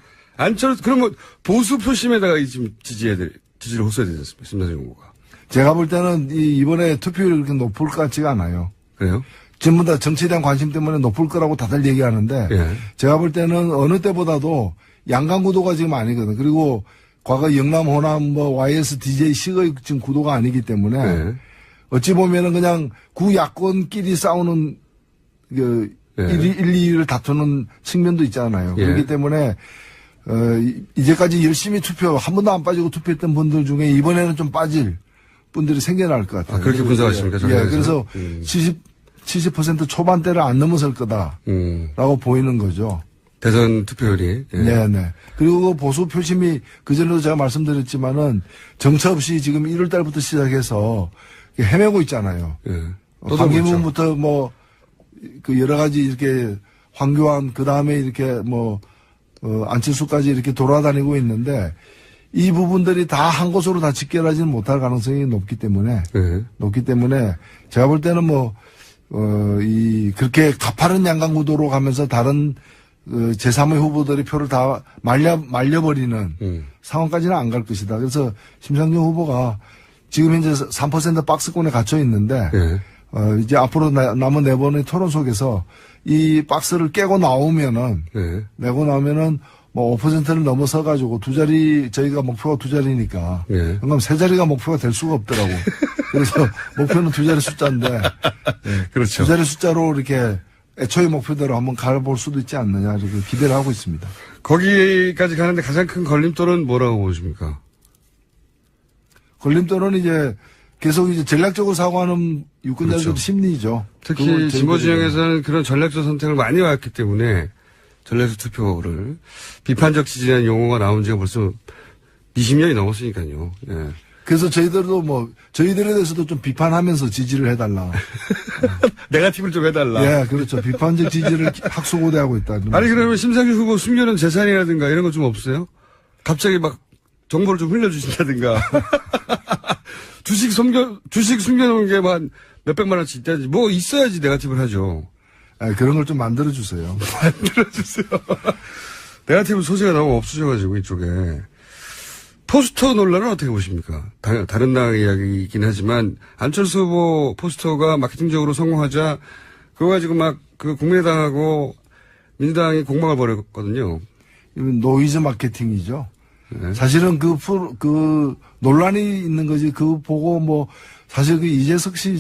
그러면 보수 표심에다가 지금 지지를 호소해야 되지 않습니까? 심상정 후보가. 제가 볼 때는 이번에 투표율이 그렇게 높을 것 같지가 않아요. 그래요? 전부 다 정치에 대한 관심 때문에 높을 거라고 다들 얘기하는데 예. 제가 볼 때는 어느 때보다도 양강 구도가 지금 아니거든. 그리고 과거 영남, 호남, YS, DJ, 식의 지금 구도가 아니기 때문에 예. 어찌 보면은 그냥 구야권끼리 싸우는 그 예. 1, 2위를 다투는 측면도 있잖아요. 예. 그렇기 때문에 이제까지 열심히 한 번도 안 빠지고 투표했던 분들 중에 이번에는 좀 빠질 분들이 생겨날 것 같아요. 그렇게 분석하십니까? 예, 정당에서? 그래서 70% 초반대를 안 넘어설 거다라고 보이는 거죠. 대선 투표율이. 예. 네네. 그리고 보수 표심이 그전에도 제가 말씀드렸지만은 정처 없이 지금 1월 달부터 시작해서 헤매고 있잖아요. 예. 황기문부터 그 여러 가지 이렇게 황교안 그 다음에 이렇게 안철수까지 이렇게 돌아다니고 있는데 이 부분들이 다 한 곳으로 다 직결하지는 못할 가능성이 높기 때문에 제가 볼 때는 그렇게 가파른 양강 구도로 가면서 다른 제3의 후보들의 표를 다 말려버리는 상황까지는 안 갈 것이다. 그래서 심상정 후보가 지금 현재 3% 박스권에 갇혀 있는데 예. 이제 앞으로 남은 4번의 토론 속에서 이 박스를 깨고 나오면은 예. 5%를 넘어서 가지고 저희가 목표가 2자리니까 예. 그럼 3자리가 목표가 될 수가 없더라고. 그래서 목표는 2자리 숫자인데 그렇죠. 2자리 숫자로 이렇게 애초의 목표대로 한번 가볼 수도 있지 않느냐 이렇게 기대를 하고 있습니다. 거기까지 가는데 가장 큰 걸림돌은 뭐라고 보십니까? 걸림돌은 이제 계속 이제 전략적으로 사고하는 유권자들의 그렇죠. 심리죠. 특히 진보 진영에서는 그런 전략적 선택을 많이 해왔기 때문에 전략적 투표를 비판적 지지라는 용어가 나온 지가 벌써 20년이 넘었으니까요. 예. 그래서 저희들도 저희들에 대해서도 좀 비판하면서 지지를 해달라. 네거티브를 좀 해달라. 예, 그렇죠. 비판적 지지를 학수고대하고 있다. 아니 그러면 심상정 후보 숨겨놓은 재산이라든가 이런 거 좀 없어요? 갑자기 정보를 좀 흘려주신다든가. 주식 숨겨놓은 게 한 몇백만 원씩 있다든지 있어야지 네거티브를 하죠. 그런 걸 좀 만들어주세요. 만들어주세요. 네거티브 소재가 너무 없으셔가지고 이쪽에. 포스터 논란은 어떻게 보십니까? 다른 당 이야기이긴 하지만 안철수 후보 포스터가 마케팅적으로 성공하자 그거 가지고 국민의당하고 민주당이 공방을 벌였거든요. 노이즈 마케팅이죠. 네. 사실은 그 논란이 있는 거지. 그거 보고 사실 이재석 씨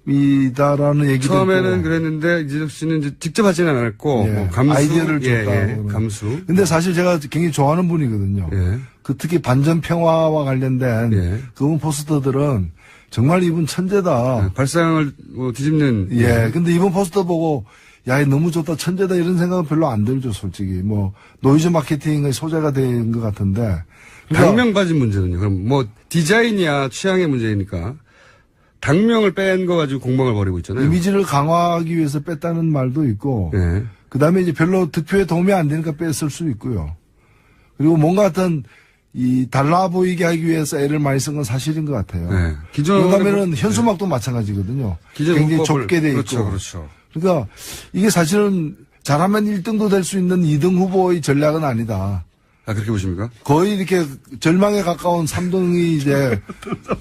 작품이다라는 얘기도 처음에는 있고. 그랬는데 이재석 씨는 이제 직접 하지는 않았고 예. 감수 아이디어를 줬다. 감수. 근데 사실 제가 굉장히 좋아하는 분이거든요. 예. 특히 반전 평화와 관련된 예. 그분 포스터들은 정말 이분 천재다. 발상을 뒤집는. 예. 근데 이번 포스터 보고 야, 너무 좋다, 천재다 이런 생각은 별로 안 들죠, 솔직히. 노이즈 마케팅의 소재가 된 것 같은데. 당명 빠진 문제는요. 그럼 디자인이야 취향의 문제니까 당명을 뺀 거 가지고 공방을 벌이고 있잖아요. 이미지를 강화하기 위해서 뺐다는 말도 있고. 예. 그 다음에 이제 별로 득표에 도움이 안 되니까 뺐을 수 있고요. 그리고 뭔가 같은 달라 보이게 하기 위해서 애를 많이 쓴 건 사실인 것 같아요. 네. 그다음에는 현수막도 마찬가지거든요. 굉장히 좁게 돼 있고. 그렇죠. 그러니까 이게 사실은 잘하면 1등도 될 수 있는 2등 후보의 전략은 아니다. 그렇게 보십니까? 거의 이렇게 절망에 가까운 3등이 이제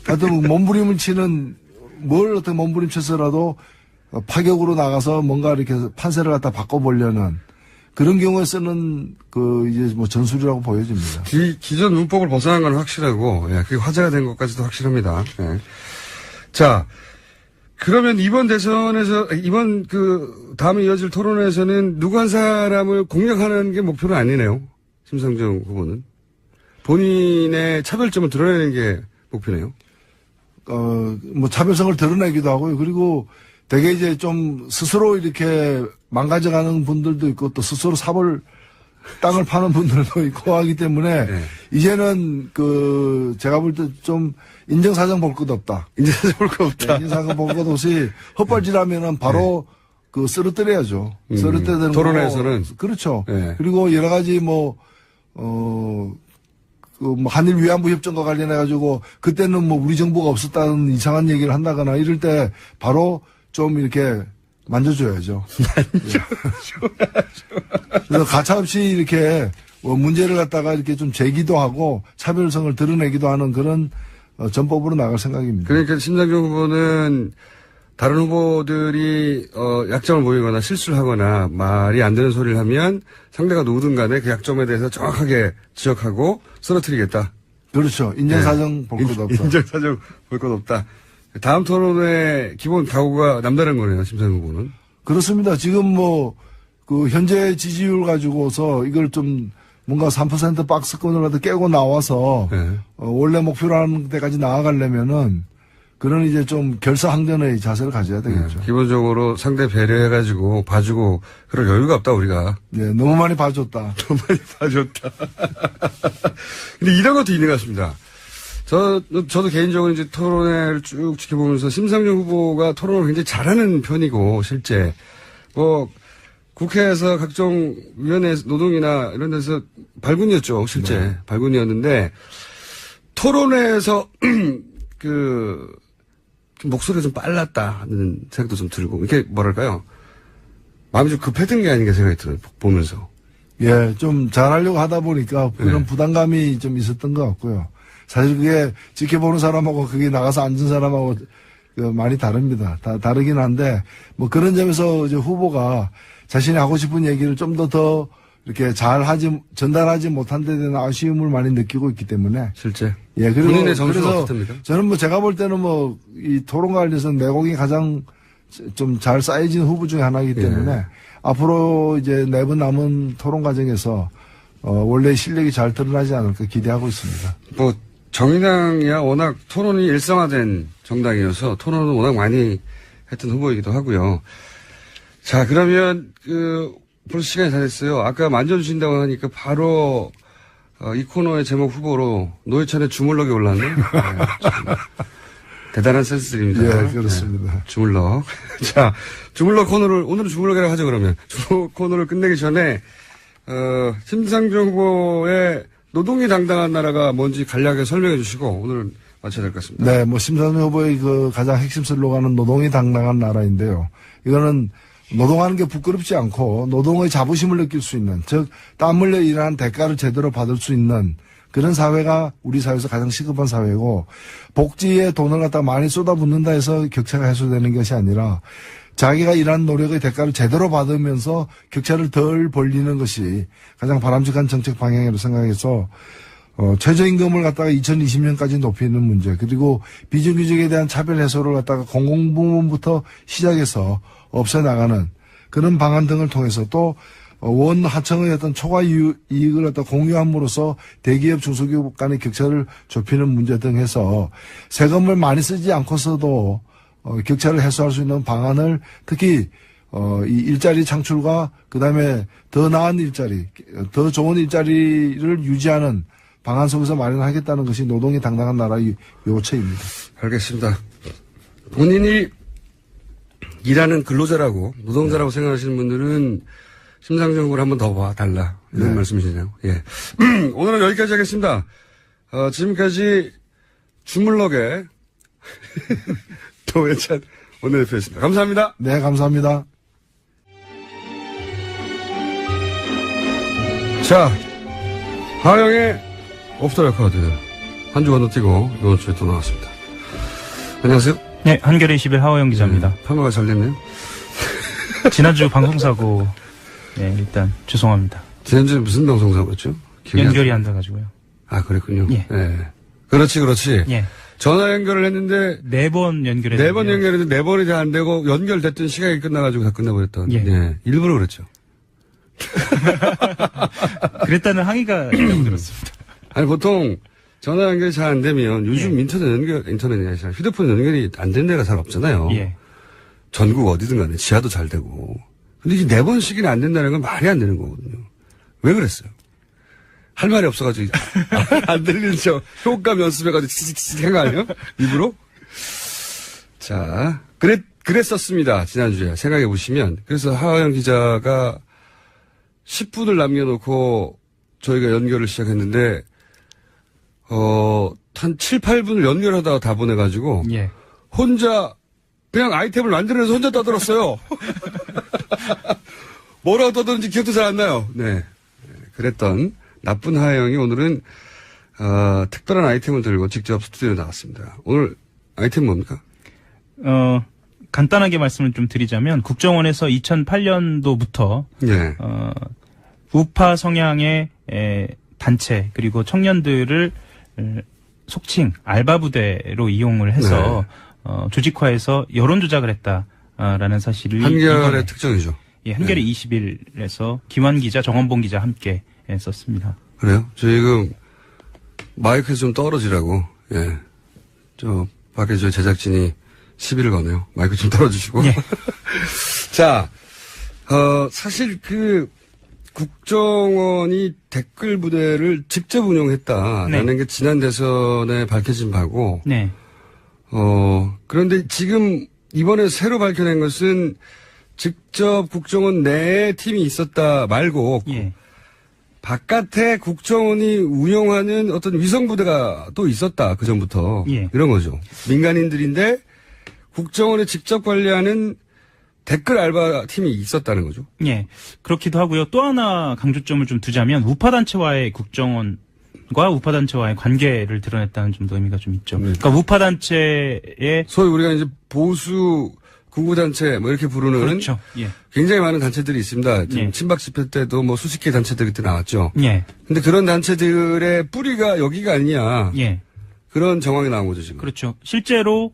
하여튼 몸부림을 치는 어떻게 몸부림쳐서라도 파격으로 나가서 뭔가 이렇게 판세를 갖다 바꿔보려는 그런 경우에 쓰는 이제 전술이라고 보여집니다. 기존 문법을 벗어난 건 확실하고, 그게 화제가 된 것까지도 확실합니다. 예. 자, 그러면 이번 대선에서, 다음에 이어질 토론에서는 누구 한 사람을 공략하는 게 목표는 아니네요. 심상정 후보는. 본인의 차별점을 드러내는 게 목표네요. 차별성을 드러내기도 하고요. 그리고 되게 이제 좀 스스로 이렇게 망가져가는 분들도 있고 또 스스로 삽을 땅을 파는 분들도 있고 하기 때문에 네. 이제는 제가 볼 때 좀 인정사정 볼 것 없다. 인정사정 볼 것 없다. 네, 인정사정 볼 것 없이 헛발질하면은 바로 쓰러뜨려야죠. 쓰러뜨리는 토론회에서는. 그렇죠. 네. 그리고 여러 가지 한일 위안부 협정과 관련해가지고 그때는 우리 정부가 없었다는 이상한 얘기를 한다거나 이럴 때 바로 좀 이렇게 만져줘야죠. 그래서 가차없이 이렇게 문제를 갖다가 이렇게 좀 제기도 하고 차별성을 드러내기도 하는 그런 전법으로 나갈 생각입니다. 그러니까 심상정 후보는 다른 후보들이 약점을 보이거나 실수를 하거나 말이 안 되는 소리를 하면 상대가 누구든 간에 그 약점에 대해서 정확하게 지적하고 쓰러뜨리겠다. 그렇죠. 인정사정 볼 것 없다. 인정사정 볼 것 없다. 다음 토론의 기본 각오가 남다른 거네요, 심상정 후보는. 그렇습니다. 지금 현재 지지율 가지고서 이걸 좀 뭔가 3% 박스권을 갖다 깨고 나와서 네. 원래 목표라는 데까지 나아가려면은 그런 이제 좀 결사항전의 자세를 가져야 되겠죠. 네, 기본적으로 상대 배려해가지고 봐주고 그럴 여유가 없다 우리가. 네, 너무 많이 봐줬다. 너무 많이 봐줬다. 근데 이런 것도 있는 것 같습니다. 저도 개인적으로 이제 토론회를 쭉 지켜보면서 심상정 후보가 토론을 굉장히 잘하는 편이고 실제 국회에서 각종 위원회 노동이나 이런 데서 발군이었죠 실제. 네. 발군이었는데 토론회에서 목소리가 좀 빨랐다는 생각도 좀 들고, 이게 뭐랄까요? 마음이 좀 급했던 게 아닌가 생각이 들어요, 보면서. 예, 좀 잘하려고 하다 보니까 그런 네. 부담감이 좀 있었던 것 같고요. 사실 그게 지켜보는 사람하고 그게 나가서 앉은 사람하고 많이 다릅니다. 다르긴 한데, 그런 점에서 이제 후보가 자신이 하고 싶은 얘기를 좀 더 이렇게 전달하지 못한 데 대한 아쉬움을 많이 느끼고 있기 때문에. 실제. 예, 그리고 본인의 정서가 그래서 어떻습니까? 저는 제가 볼 때는 이 토론과 관련해서 내공이 가장 좀 잘 쌓여진 후보 중에 하나이기 때문에 예. 앞으로 이제 4번 남은 토론 과정에서 원래 실력이 잘 드러나지 않을까 기대하고 있습니다. 정의당이야 워낙 토론이 일상화된 정당이어서 토론은 워낙 많이 했던 후보이기도 하고요. 자, 그러면 벌써 시간이 다 됐어요. 아까 만져주신다고 하니까 바로 이 코너의 제목 후보로 노회찬의 주물럭이 올랐네요. 네, 대단한 센스들입니다. 예, 그렇습니다. 네, 주물럭. 자, 주물럭 코너를 오늘은 주물럭이라고 하죠 그러면. 주물럭 코너를 끝내기 전에 심상정 후보의 노동이 당당한 나라가 뭔지 간략하게 설명해 주시고 오늘 마쳐야 될 것 같습니다. 네, 심상정 후보의 가장 핵심 슬로건은 노동이 당당한 나라인데요. 이거는 노동하는 게 부끄럽지 않고 노동의 자부심을 느낄 수 있는, 즉 땀 흘려 일하는 대가를 제대로 받을 수 있는 그런 사회가 우리 사회에서 가장 시급한 사회고, 복지에 돈을 갖다 많이 쏟아붓는다 해서 격차가 해소되는 것이 아니라 자기가 일한 노력의 대가를 제대로 받으면서 격차를 덜 벌리는 것이 가장 바람직한 정책 방향이라고 생각해서 최저임금을 갖다가 2020년까지 높이는 문제, 그리고 비정규직에 대한 차별 해소를 갖다가 공공부문부터 시작해서 없애나가는 그런 방안 등을 통해서 또 원하청의 어떤 초과 이익을 갖다 공유함으로써 대기업 중소기업 간의 격차를 좁히는 문제 등 해서 세금을 많이 쓰지 않고서도 격차를 해소할 수 있는 방안을, 특히 이 일자리 창출과 그다음에 더 나은 일자리, 더 좋은 일자리를 유지하는 방안 속에서 마련하겠다는 것이 노동이 당당한 나라의 요체입니다. 알겠습니다. 본인이 일하는 근로자라고 노동자라고 생각하시는 분들은 심상정 후보를 한 번 더 봐달라 이런 말씀이시네요. 예. 오늘은 여기까지 하겠습니다. 지금까지 주물럭의 노회찬 원내대표였습니다. 감사합니다. 네, 감사합니다. 자, 하영의 오프터 레코드 한 주 건너뛰고 이번 주에 또 나왔습니다. 안녕하세요. 네, 한겨레 21 하호영 기자입니다. 판매가 잘 됐네요. 지난주 방송사고, 네, 일단 죄송합니다. 지난주에 무슨 방송사고였죠? 연결이 안 돼가지고요. 아, 그랬군요. 예. 네. 그렇지. 예. 전화 연결을 했는데 4번 연결했는데 4번 연결했는데 4번이 다 안 되고 연결됐던 시간이 끝나가지고 다 끝나버렸던. 예. 네. 일부러 그랬죠. 그랬다는 항의가 있다고 들었습니다. 아니, 보통 전화 연결이 잘 안 되면 요즘 인터넷이 아니라 휴대폰 연결이 안 되는 데가 잘 없잖아요. 예. 전국 어디든 간에 지하도 잘 되고. 근데 이게 4번씩이나 안 된다는 건 말이 안 되는 거거든요. 왜 그랬어요? 할 말이 없어가지고 안 들리는 척 효과음 연습해가지고 치직치직 한 거 아니에요? 입으로? 자, 그랬었습니다. 지난주에 생각해 보시면. 그래서 하하영 기자가 10분을 남겨놓고 저희가 연결을 시작했는데 한 7, 8분을 연결하다가 다 보내가지고 예. 혼자 그냥 아이템을 만들어내서 혼자 떠들었어요. 뭐라고 떠드는지 기억도 잘 안 나요. 네. 그랬던 나쁜 하하영이 오늘은 특별한 아이템을 들고 직접 스튜디오에 나왔습니다. 오늘 아이템 뭡니까? 간단하게 말씀을 좀 드리자면 국정원에서 2008년도부터 예. 우파 성향의 단체 그리고 청년들을 속칭 알바 부대로 이용을 해서 조직화해서 여론 조작을 했다라는 사실을 한결의 특징이죠. 예, 한겨레 20일에서 김환 기자, 정원봉 기자 함께 썼습니다. 그래요? 지금 마이크 좀 떨어지라고 예. 저 밖에 저 제작진이 시비를 거네요. 마이크 좀 떨어주시고. 예. 자, 사실 국정원이 댓글 부대를 직접 운영했다라는 네. 게 지난 대선에 밝혀진 바고. 네. 그런데 지금 이번에 새로 밝혀낸 것은 직접 국정원 내에 팀이 있었다 말고. 예. 바깥에 국정원이 운영하는 어떤 위성부대가 또 있었다, 그전부터. 예. 이런 거죠. 민간인들인데 국정원에 직접 관리하는 댓글 알바 팀이 있었다는 거죠. 예. 그렇기도 하고요. 또 하나 강조점을 좀 두자면 우파단체와의 국정원과 우파단체와의 관계를 드러냈다는 점도 의미가 좀 있죠. 그러니까 우파단체의 소위 우리가 이제 보수 구구단체 뭐 이렇게 부르는. 그렇죠. 예. 굉장히 많은 단체들이 있습니다. 지금 예. 친박 집회 때도 뭐 수십 개 단체들이 그때 나왔죠. 예. 근데 그런 단체들의 뿌리가 여기가 아니냐. 예. 그런 정황이 나온 거죠, 지금. 그렇죠. 실제로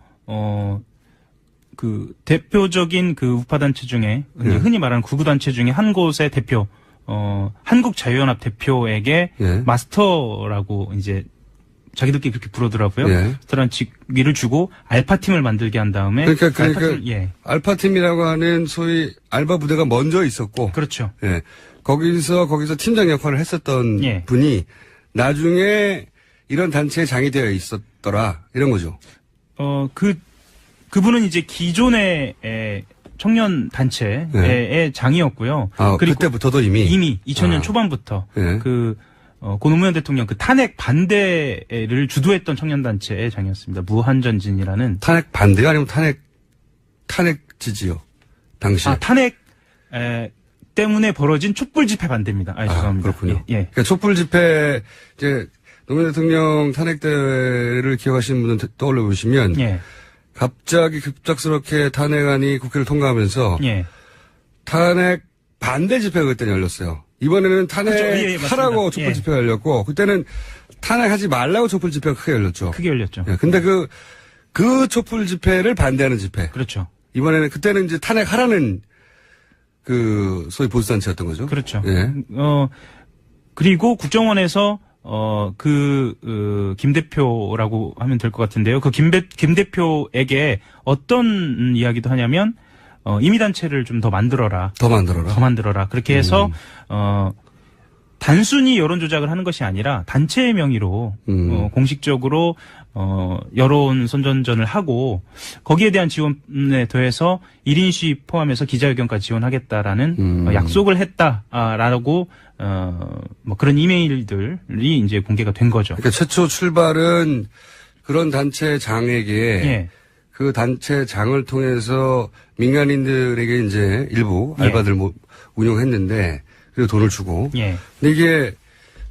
그 대표적인 그 우파단체 중에 예. 흔히 말하는 구구단체 중에 한 곳의 대표 한국자유연합 대표에게 예. 마스터라고 이제 자기들끼리 그렇게 부르더라고요. 예. 그런 직위를 주고 알파팀을 만들게 한 다음에 그러니까 예. 알파팀이라고 하는 소위 알바 부대가 먼저 있었고. 그렇죠. 예. 거기서 팀장 역할을 했었던 예. 분이 나중에 이런 단체에 장이 되어 있었더라. 이런 거죠. 그분은 이제 기존의 청년 단체의 장이었고요. 그리고 그때부터도 이미 2000년 초반부터 예. 고 노무현 대통령 그 탄핵 반대를 주도했던 청년 단체의 장이었습니다. 무한전진이라는 탄핵 반대가 아니면 탄핵 지지요. 당시에. 탄핵 때문에 벌어진 촛불 집회 반대입니다. 죄송합니다. 그렇군요. 예. 그러니까 촛불 집회 이제 노무현 대통령 탄핵 때를 기억하시는 분은 떠올려 보시면 예. 갑자기 급작스럽게 탄핵안이 국회를 통과하면서 예. 탄핵 반대 집회가 그때 열렸어요. 이번에는 탄핵하라고 촛불 예. 집회가 열렸고 그때는 탄핵하지 말라고 촛불 집회가 크게 열렸죠. 크게 열렸죠. 예, 근데 그 촛불 집회를 반대하는 집회. 그렇죠. 이번에는 그때는 이제 탄핵하라는 소위 보수단체였던 거죠. 그렇죠. 예. 그리고 국정원에서 김 대표라고 하면 될 것 같은데요. 김 대표에게 어떤 이야기도 하냐면, 임의단체를 좀 더 만들어라. 더 만들어라. 그렇게 해서, 단순히 여론 조작을 하는 것이 아니라 단체의 명의로, 공식적으로, 여론 선전전을 하고, 거기에 대한 지원에 더해서 1인 시 포함해서 기자회견까지 지원하겠다라는 약속을 했다라고, 뭐 그런 이메일들이 이제 공개가 된 거죠. 그러니까 최초 출발은 그런 단체 장에게 예. 그 단체 장을 통해서 민간인들에게 이제 일부 예. 알바들 운영했는데 그리고 돈을 주고. 예. 근데 이게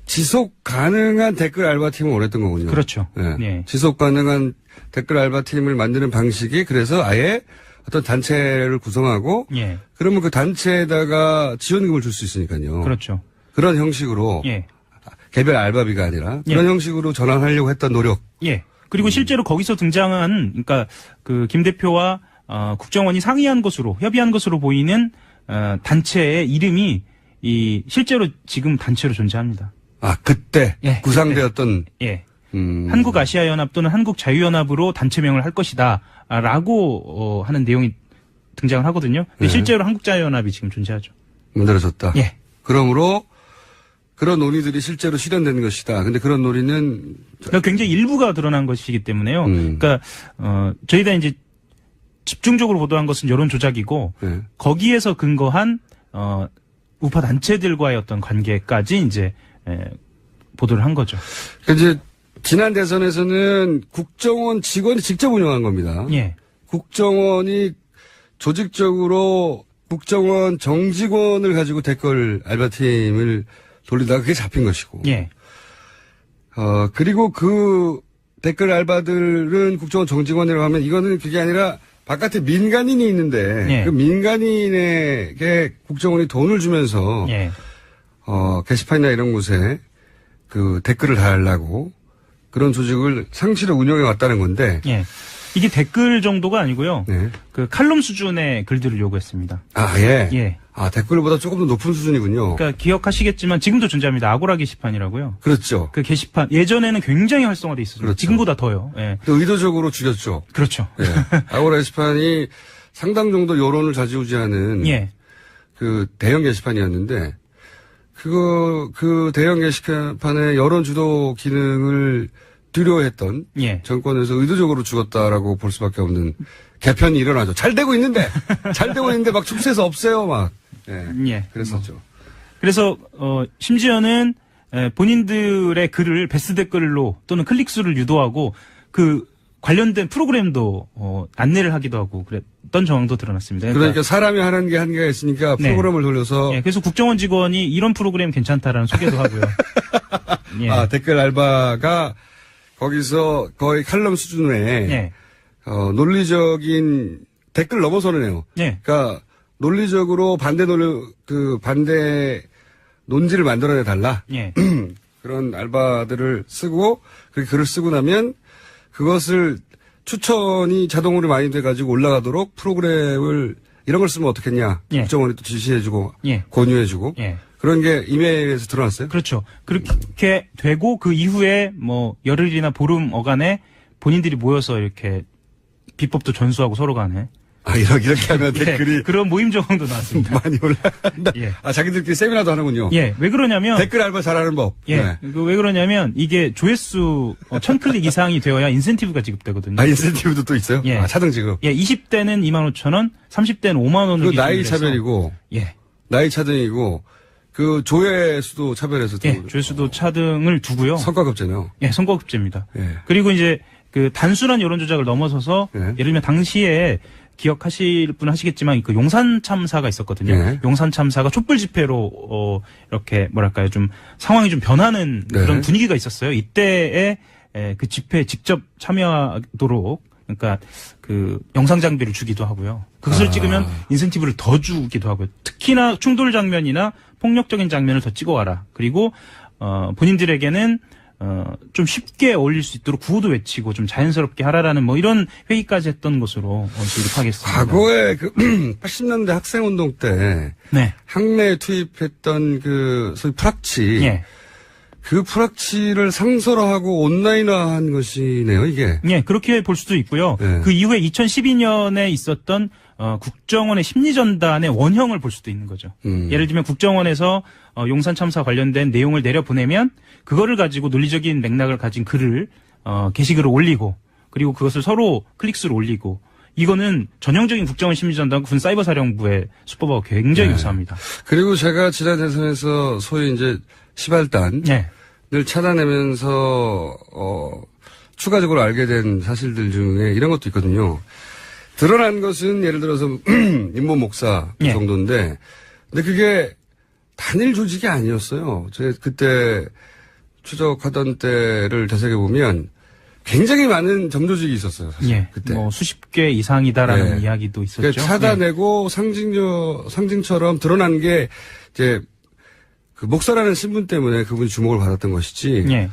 지속 가능한 댓글 알바팀을 원했던 거군요. 그렇죠. 예. 예. 지속 가능한 댓글 알바팀을 만드는 방식이 그래서 아예 어떤 단체를 구성하고 예. 그러면 그 단체에다가 지원금을 줄 수 있으니까요. 그렇죠. 그런 형식으로 예. 개별 알바비가 아니라 그런 예. 형식으로 전환하려고 했던 노력. 예. 그리고 실제로 거기서 등장한 그러니까 그 김 대표와 국정원이 상의한 것으로 협의한 것으로 보이는 단체의 이름이 실제로 지금 단체로 존재합니다. 그때 예, 구상되었던 예. 한국아시아연합 또는 한국자유연합으로 단체명을 할 것이다라고 하는 내용이 등장을 하거든요. 근데 예. 실제로 한국자유연합이 지금 존재하죠. 만들어졌다. 예. 그러므로 그런 논의들이 실제로 실현된 것이다. 근데 그런 논의는 그러니까 굉장히 일부가 드러난 것이기 때문에요. 그러니까 저희가 이제 집중적으로 보도한 것은 여론 조작이고 네. 거기에서 근거한 우파 단체들과의 어떤 관계까지 이제 보도를 한 거죠. 그러니까 이제 지난 대선에서는 국정원 직원이 직접 운영한 겁니다. 예. 국정원이 조직적으로 국정원 정직원을 가지고 댓글 알바팀을 돌리다가 그게 잡힌 것이고. 예. 그리고 그 댓글 알바들은 국정원 정직원이라고 하면 이거는 그게 아니라 바깥에 민간인이 있는데 예. 그 민간인에게 국정원이 돈을 주면서 예. 게시판이나 이런 곳에 그 댓글을 달라고 그런 조직을 상시로 운영해 왔다는 건데. 예. 이게 댓글 정도가 아니고요. 네. 그 칼럼 수준의 글들을 요구했습니다. 아, 예. 예. 아, 댓글보다 조금 더 높은 수준이군요. 그러니까 기억하시겠지만 지금도 존재합니다. 아고라 게시판이라고요. 그렇죠. 그 게시판 예전에는 굉장히 활성화돼 있었어요. 그렇죠. 지금보다 더요. 예. 또 의도적으로 죽였죠. 그렇죠. 예. 아고라 게시판이 상당 정도 여론을 좌지우지하는 예. 그 대형 게시판이었는데 그 대형 게시판의 여론 주도 기능을 두려워했던 예. 정권에서 의도적으로 죽었다라고 볼 수밖에 없는 개편이 일어나죠. 잘 되고 있는데 막 축소해서 없애요 막. 예. 예. 그랬었죠. 그래서 심지어는 본인들의 글을 베스트 댓글로 또는 클릭수를 유도하고 그 관련된 프로그램도 안내를 하기도 하고 그랬던 정황도 드러났습니다. 그러니까 사람이 하는 게 한계가 있으니까 네. 프로그램을 돌려서 예, 그래서 국정원 직원이 이런 프로그램 괜찮다라는 소개도 하고요. 예. 아, 댓글 알바가 거기서 거의 칼럼 수준의 예. 논리적인 댓글 넘어서는 해요. 예. 그러니까 논리적으로 반대 논지를 만들어내 달라. 예. 그런 알바들을 쓰고 그 글을 쓰고 나면 그것을 추천이 자동으로 많이 돼가지고 올라가도록 프로그램을 이런 걸 쓰면 어떻겠냐. 예. 국정원이 또 지시해주고 예. 권유해주고 예. 그런 게 이메일에서 드러났어요. 그렇죠. 그렇게 되고 그 이후에 뭐 열흘이나 보름 어간에 본인들이 모여서 이렇게 비법도 전수하고 서로 간에 아, 이렇게 하면 예, 댓글이 그런 모임 정황도 나왔습니다. 많이 올라간다. 예. 아, 자기들끼리 세미나도 하는군요. 예, 왜 그러냐면 댓글 알바 잘하는 법. 예, 네. 왜 그러냐면 이게 조회수 1000클릭 이상이 되어야 인센티브가 지급되거든요. 아, 인센티브도 또 있어요? 예. 아, 차등 지급. 예, 20대는 25,000원, 30대는 5만 원을 그 나이 기준으로 해서 차별이고, 예, 나이 차등이고, 그 조회수도 차별해서 예, 조회수도 차등을 두고요. 성과급제네요. 예, 선거급제입니다. 예. 그리고 이제 그 단순한 여론 조작을 넘어서서 예. 예를 들면 당시에 기억하실 분은 하시겠지만 그 용산 참사가 있었거든요. 예. 용산 참사가 촛불 집회로 이렇게 뭐랄까요 좀 상황이 좀 변하는 네. 그런 분위기가 있었어요. 이때에 그 집회에 직접 참여하도록 그러니까 그 영상 장비를 주기도 하고요. 그것을 찍으면 인센티브를 더 주기도 하고요. 특히나 충돌 장면이나 폭력적인 장면을 더 찍어와라. 그리고 본인들에게는 좀 쉽게 어울릴 수 있도록 구호도 외치고 좀 자연스럽게 하라라는 뭐 이런 회의까지 했던 것으로 저희도 파겠습니다. 과거에 그 80년대 학생운동 때 네. 학내에 투입했던 그 소위 프락치. 예. 그 프락치를 상설화하고 온라인화한 것이네요, 이게. 예, 그렇게 볼 수도 있고요. 네. 그 이후에 2012년에 있었던 국정원의 심리전단의 원형을 볼 수도 있는 거죠. 예를 들면 국정원에서 용산 참사 관련된 내용을 내려보내면 그거를 가지고 논리적인 맥락을 가진 글을 게시글을 올리고 그리고 그것을 서로 클릭수를 올리고 이거는 전형적인 국정원 심리전단 군 사이버사령부의 수법하고 굉장히 네. 유사합니다. 그리고 제가 지난 대선에서 소위 이제 시발단을 네. 찾아내면서 추가적으로 알게 된 사실들 중에 이런 것도 있거든요. 드러난 것은 예를 들어서 임모 목사 예. 정도인데, 근데 그게 단일 조직이 아니었어요. 제가 그때 추적하던 때를 되새겨 보면 굉장히 많은 점조직이 있었어요. 사실 예. 그때. 뭐 수십 개 이상이다라는 네. 이야기도 있었죠. 그러니까 찾아내고 상징처럼 드러난 게 이제 그 목사라는 신분 때문에 그분이 주목을 받았던 것이지. 예.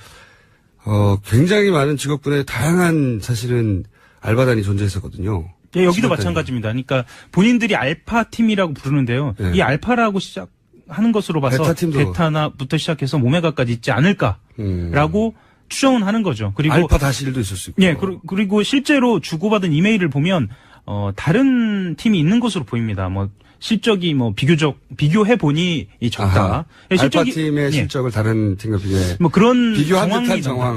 굉장히 많은 직업군에 다양한 사실은 알바단이 존재했었거든요. 예, 여기도 시발단이. 마찬가지입니다. 그러니까 본인들이 알파 팀이라고 부르는데요. 네. 이 알파라고 시작하는 것으로 봐서 베타 팀도. 베타나부터 시작해서 오메가까지 있지 않을까라고 추정은 하는 거죠. 그리고 알파 다시 1도 있을 수 있고. 예, 그리고 실제로 주고받은 이메일을 보면 다른 팀이 있는 것으로 보입니다. 뭐 실적이 뭐 비교해 보니 적다. 아하. 알파 팀의 실적을 다른 팀과 비교해 뭐 그런 비교한 듯한 정황.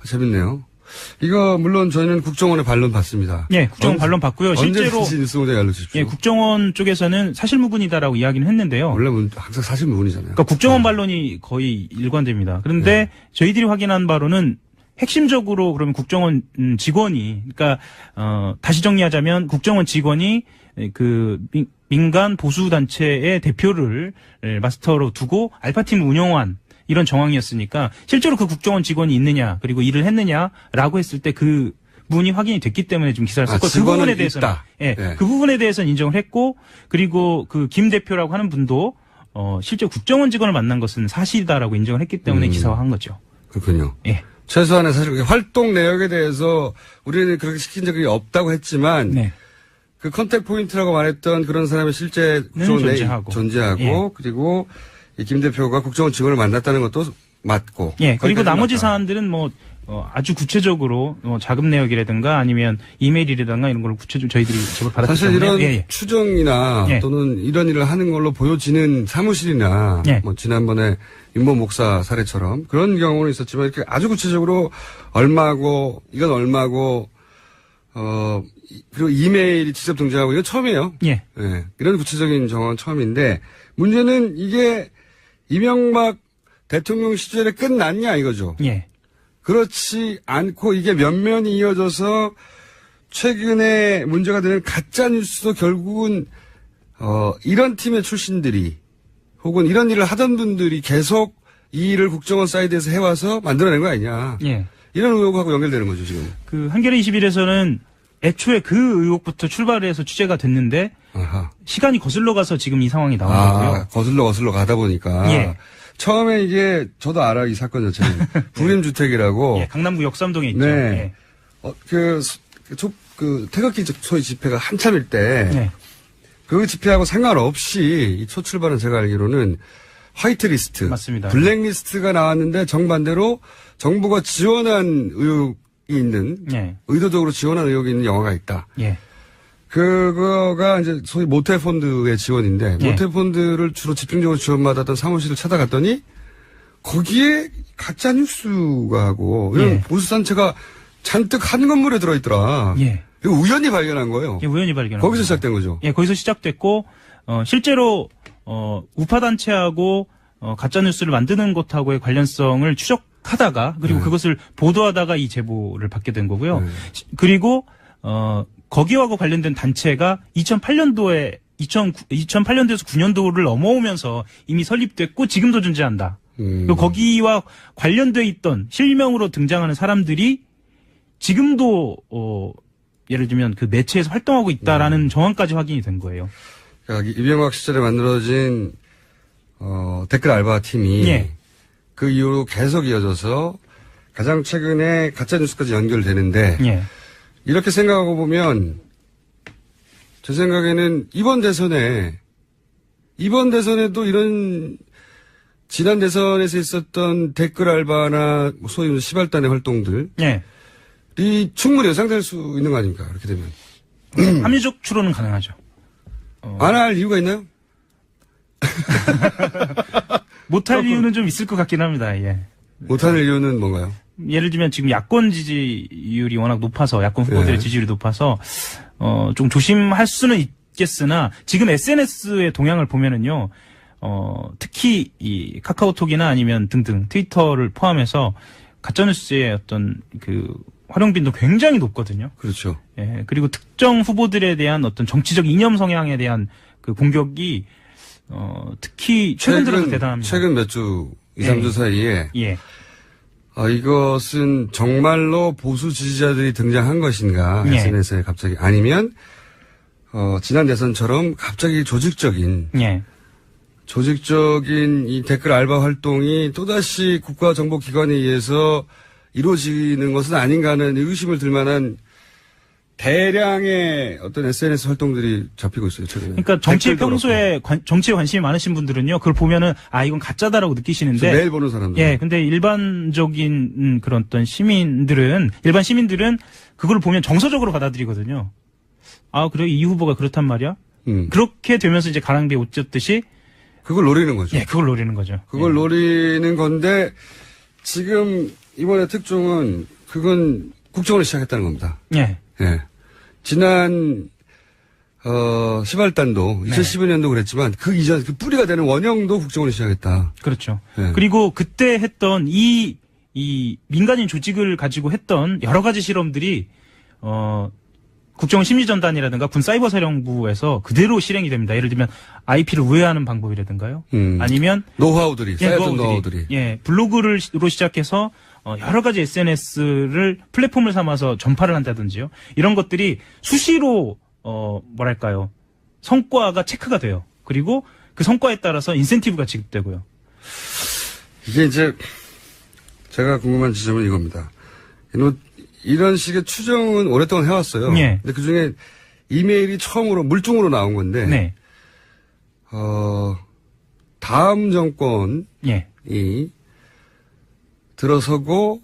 재밌네요. 이거 물론 저희는 국정원의 반론 받습니다. 예, 국정원 반론 받고요. 실제로 언제 뉴스공장에 알려주십시오. 예, 국정원 쪽에서는 사실무근이다라고 이야기는 했는데요. 원래 항상 사실무근이잖아요. 그러니까 국정원 반론이 거의 일관됩니다. 그런데 저희들이 확인한 바로는 핵심적으로 그러면 국정원 직원이, 그러니까 다시 정리하자면 국정원 직원이 그 민간 보수 단체의 대표를 마스터로 두고 알파팀을 운영한 이런 정황이었으니까 실제로 그 국정원 직원이 있느냐 그리고 일을 했느냐라고 했을 때 그 부분이 확인이 됐기 때문에 좀 기사를 썼고 그 부분에 대해서는 그 부분에 대해서는 인정을 했고 그리고 그 김 대표라고 하는 분도 실제 국정원 직원을 만난 것은 사실이다라고 인정을 했기 때문에 기사화한 거죠. 그렇군요. 예. 최소한의 사실 활동 내역에 대해서 우리는 그렇게 시킨 적이 없다고 했지만 네. 그 컨택 포인트라고 말했던 그런 사람이 실제 국정원 내에 존재하고 예. 그리고 이 김 대표가 국정원 직원을 만났다는 것도 맞고. 예. 그리고 나머지 사안들은 뭐 아주 구체적으로 자금 내역이라든가 아니면 이메일이라든가 이런 걸 구체적으로 저희들이 제보를 받았기 사실 때문에 이런 추정이나 또는 이런 일을 하는 걸로 보여지는 사무실이나 뭐 지난번에 윤모 목사 사례처럼 그런 경우는 있었지만 이렇게 아주 구체적으로 얼마고 이건 얼마고 그리고 이메일이 직접 등장하고 이건 처음이에요. 예. 예. 이런 구체적인 정황은 처음인데 문제는 이게 이명박 대통령 시절에 끝났냐 이거죠. 예. 그렇지 않고 이게 면면이 이어져서 최근에 문제가 되는 가짜 뉴스도 결국은 이런 팀의 출신들이 혹은 이런 일을 하던 분들이 계속 이 일을 국정원 사이드에서 해와서 만들어낸 거 아니냐. 예. 이런 의혹하고 연결되는 거죠 지금. 그 한겨레 21에서는 애초에 그 의혹부터 출발해서 취재가 됐는데 아하. 시간이 거슬러 가서 지금 이 상황이 나온 거고요. 거슬러 가다 보니까. 예. 처음에 이게 저도 알아요 이 사건 자체는. 불임주택이라고. 예, 강남구 역삼동에 있죠. 네. 예. 태극기 소위 집회가 한참일 때. 그 집회하고 상관없이 이 첫 출발은 제가 알기로는 화이트리스트. 맞습니다. 블랙리스트가 나왔는데 정반대로 정부가 지원한 의혹이 있는. 의도적으로 지원한 의혹이 있는 영화가 있다. 예. 그거가 이제 소위 모태펀드의 지원인데 모태펀드를 주로 집중적으로 지원받았던 사무실을 찾아갔더니 거기에 가짜 뉴스가 하고 이런 보수단체가 잔뜩 한 건물에 들어있더라. 예. 이거 우연히 발견한 거예요. 예, 우연히 발견한 거기서 시작된 거죠. 예, 거기서 시작됐고 실제로 우파단체하고 가짜뉴스를 만드는 것하고의 관련성을 추적하다가 그리고 그것을 보도하다가 이 제보를 받게 된 거고요. 그리고 거기하고 관련된 단체가 2008년도에서 9년도를 넘어오면서 이미 설립됐고 지금도 존재한다. 그리고 거기와 관련돼 있던 실명으로 등장하는 사람들이 지금도 예를 들면 그 매체에서 활동하고 있다라는 정황까지 확인이 된 거예요. 그러니까 이명박 시절에 만들어진 댓글 알바 팀이 그 이후로 계속 이어져서 가장 최근에 가짜 뉴스까지 연결되는데 이렇게 생각하고 보면 제 생각에는 이번 대선에도 이런 지난 대선에서 있었던 댓글 알바나 소위 시발단의 활동들이 충분히 예상될 수 있는 거 아닙니까? 그렇게 되면. 합리적 추론은 가능하죠. 안 할 이유가 있나요? 못할 이유는 좀 있을 것 같긴 합니다. 예. 못하는 이유는 뭔가요? 예를 들면 지금 야권 지지율이 워낙 높아서 야권 후보들의 지지율이 높아서 좀 조심할 수는 있겠으나 지금 SNS의 동향을 보면은요. 특히 이 카카오톡이나 아니면 등등 트위터를 포함해서 가짜뉴스의 어떤 그 활용빈도 굉장히 높거든요. 그렇죠. 예. 그리고 특정 후보들에 대한 어떤 정치적 이념 성향에 대한 그 공격이 특히 최근 들어서 대단합니다. 최근 몇 주, 2, 3주 사이에 이것은 정말로 보수 지지자들이 등장한 것인가 SNS에 갑자기 아니면 지난 대선처럼 갑자기 조직적인 이 댓글 알바 활동이 또다시 국가정보기관에 의해서 이루어지는 것은 아닌가 하는 의구심을 들만한 대량의 어떤 SNS 활동들이 잡히고 있어요, 최근에. 그러니까 정치에 평소에 정치에 관심이 많으신 분들은요, 그걸 보면은, 이건 가짜다라고 느끼시는데. 매일 보는 사람들. 예, 근데 일반적인 그런 어떤 일반 시민들은 그걸 보면 정서적으로 받아들이거든요. 그래, 이 후보가 그렇단 말이야? 그렇게 되면서 이제 가랑비에 옷 젖듯이 그걸 노리는 거죠. 예, 그걸 노리는 거죠. 그걸 노리는 건데 지금 이번에 특종은 그건 국정원이 시작했다는 겁니다. 예. 예. 지난 시발단도 2012년도 그랬지만 그 이전 그 뿌리가 되는 원형도 국정원이 시작했다. 그렇죠. 예. 그리고 그때 했던 이 민간인 조직을 가지고 했던 여러 가지 실험들이 국정원 심리전단이라든가 군 사이버사령부에서 그대로 실행이 됩니다. 예를 들면 IP를 우회하는 방법이라든가요. 아니면 노하우들이 쌓였던 노하우들이. 예, 블로그로 시작해서 여러 가지 SNS를 플랫폼을 삼아서 전파를 한다든지요. 이런 것들이 수시로 뭐랄까요. 성과가 체크가 돼요. 그리고 그 성과에 따라서 인센티브가 지급되고요. 이게 이제 제가 궁금한 지점은 이겁니다. 이런 식의 추정은 오랫동안 해왔어요. 예. 근데 그 중에 이메일이 처음으로 물증으로 나온 건데, 네. 다음 정권이 예. 들어서고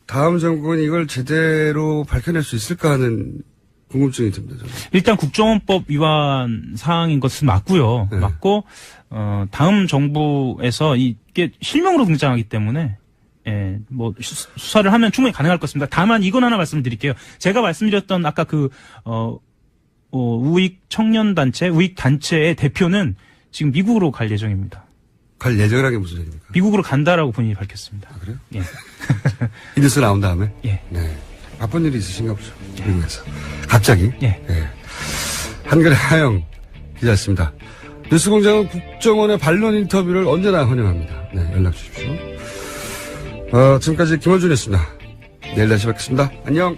다음 정권이 이걸 제대로 밝혀낼 수 있을까 하는 궁금증이 듭니다. 저는. 일단 국정원법 위반 사항인 것은 맞고요. 네. 맞고 다음 정부에서 이게 실명으로 등장하기 때문에 예, 뭐 수사를 하면 충분히 가능할 것 같습니다. 다만 이건 하나 말씀드릴게요. 제가 말씀드렸던 아까 그 우익 청년 단체, 우익 단체의 대표는 지금 미국으로 갈 예정입니다. 갈 예정이라는 게 무슨 얘기입니까? 미국으로 간다라고 본인이 밝혔습니다. 아, 그래요? 예. 이 뉴스 나온 다음에? 예. 네. 바쁜 일이 있으신가 보죠. 미국에서. 갑자기? 예. 예. 한글의 하영 기자였습니다. 뉴스공장은 국정원의 반론 인터뷰를 언제나 환영합니다. 네, 연락 주십시오. 지금까지 김원준이었습니다. 내일 다시 뵙겠습니다. 안녕.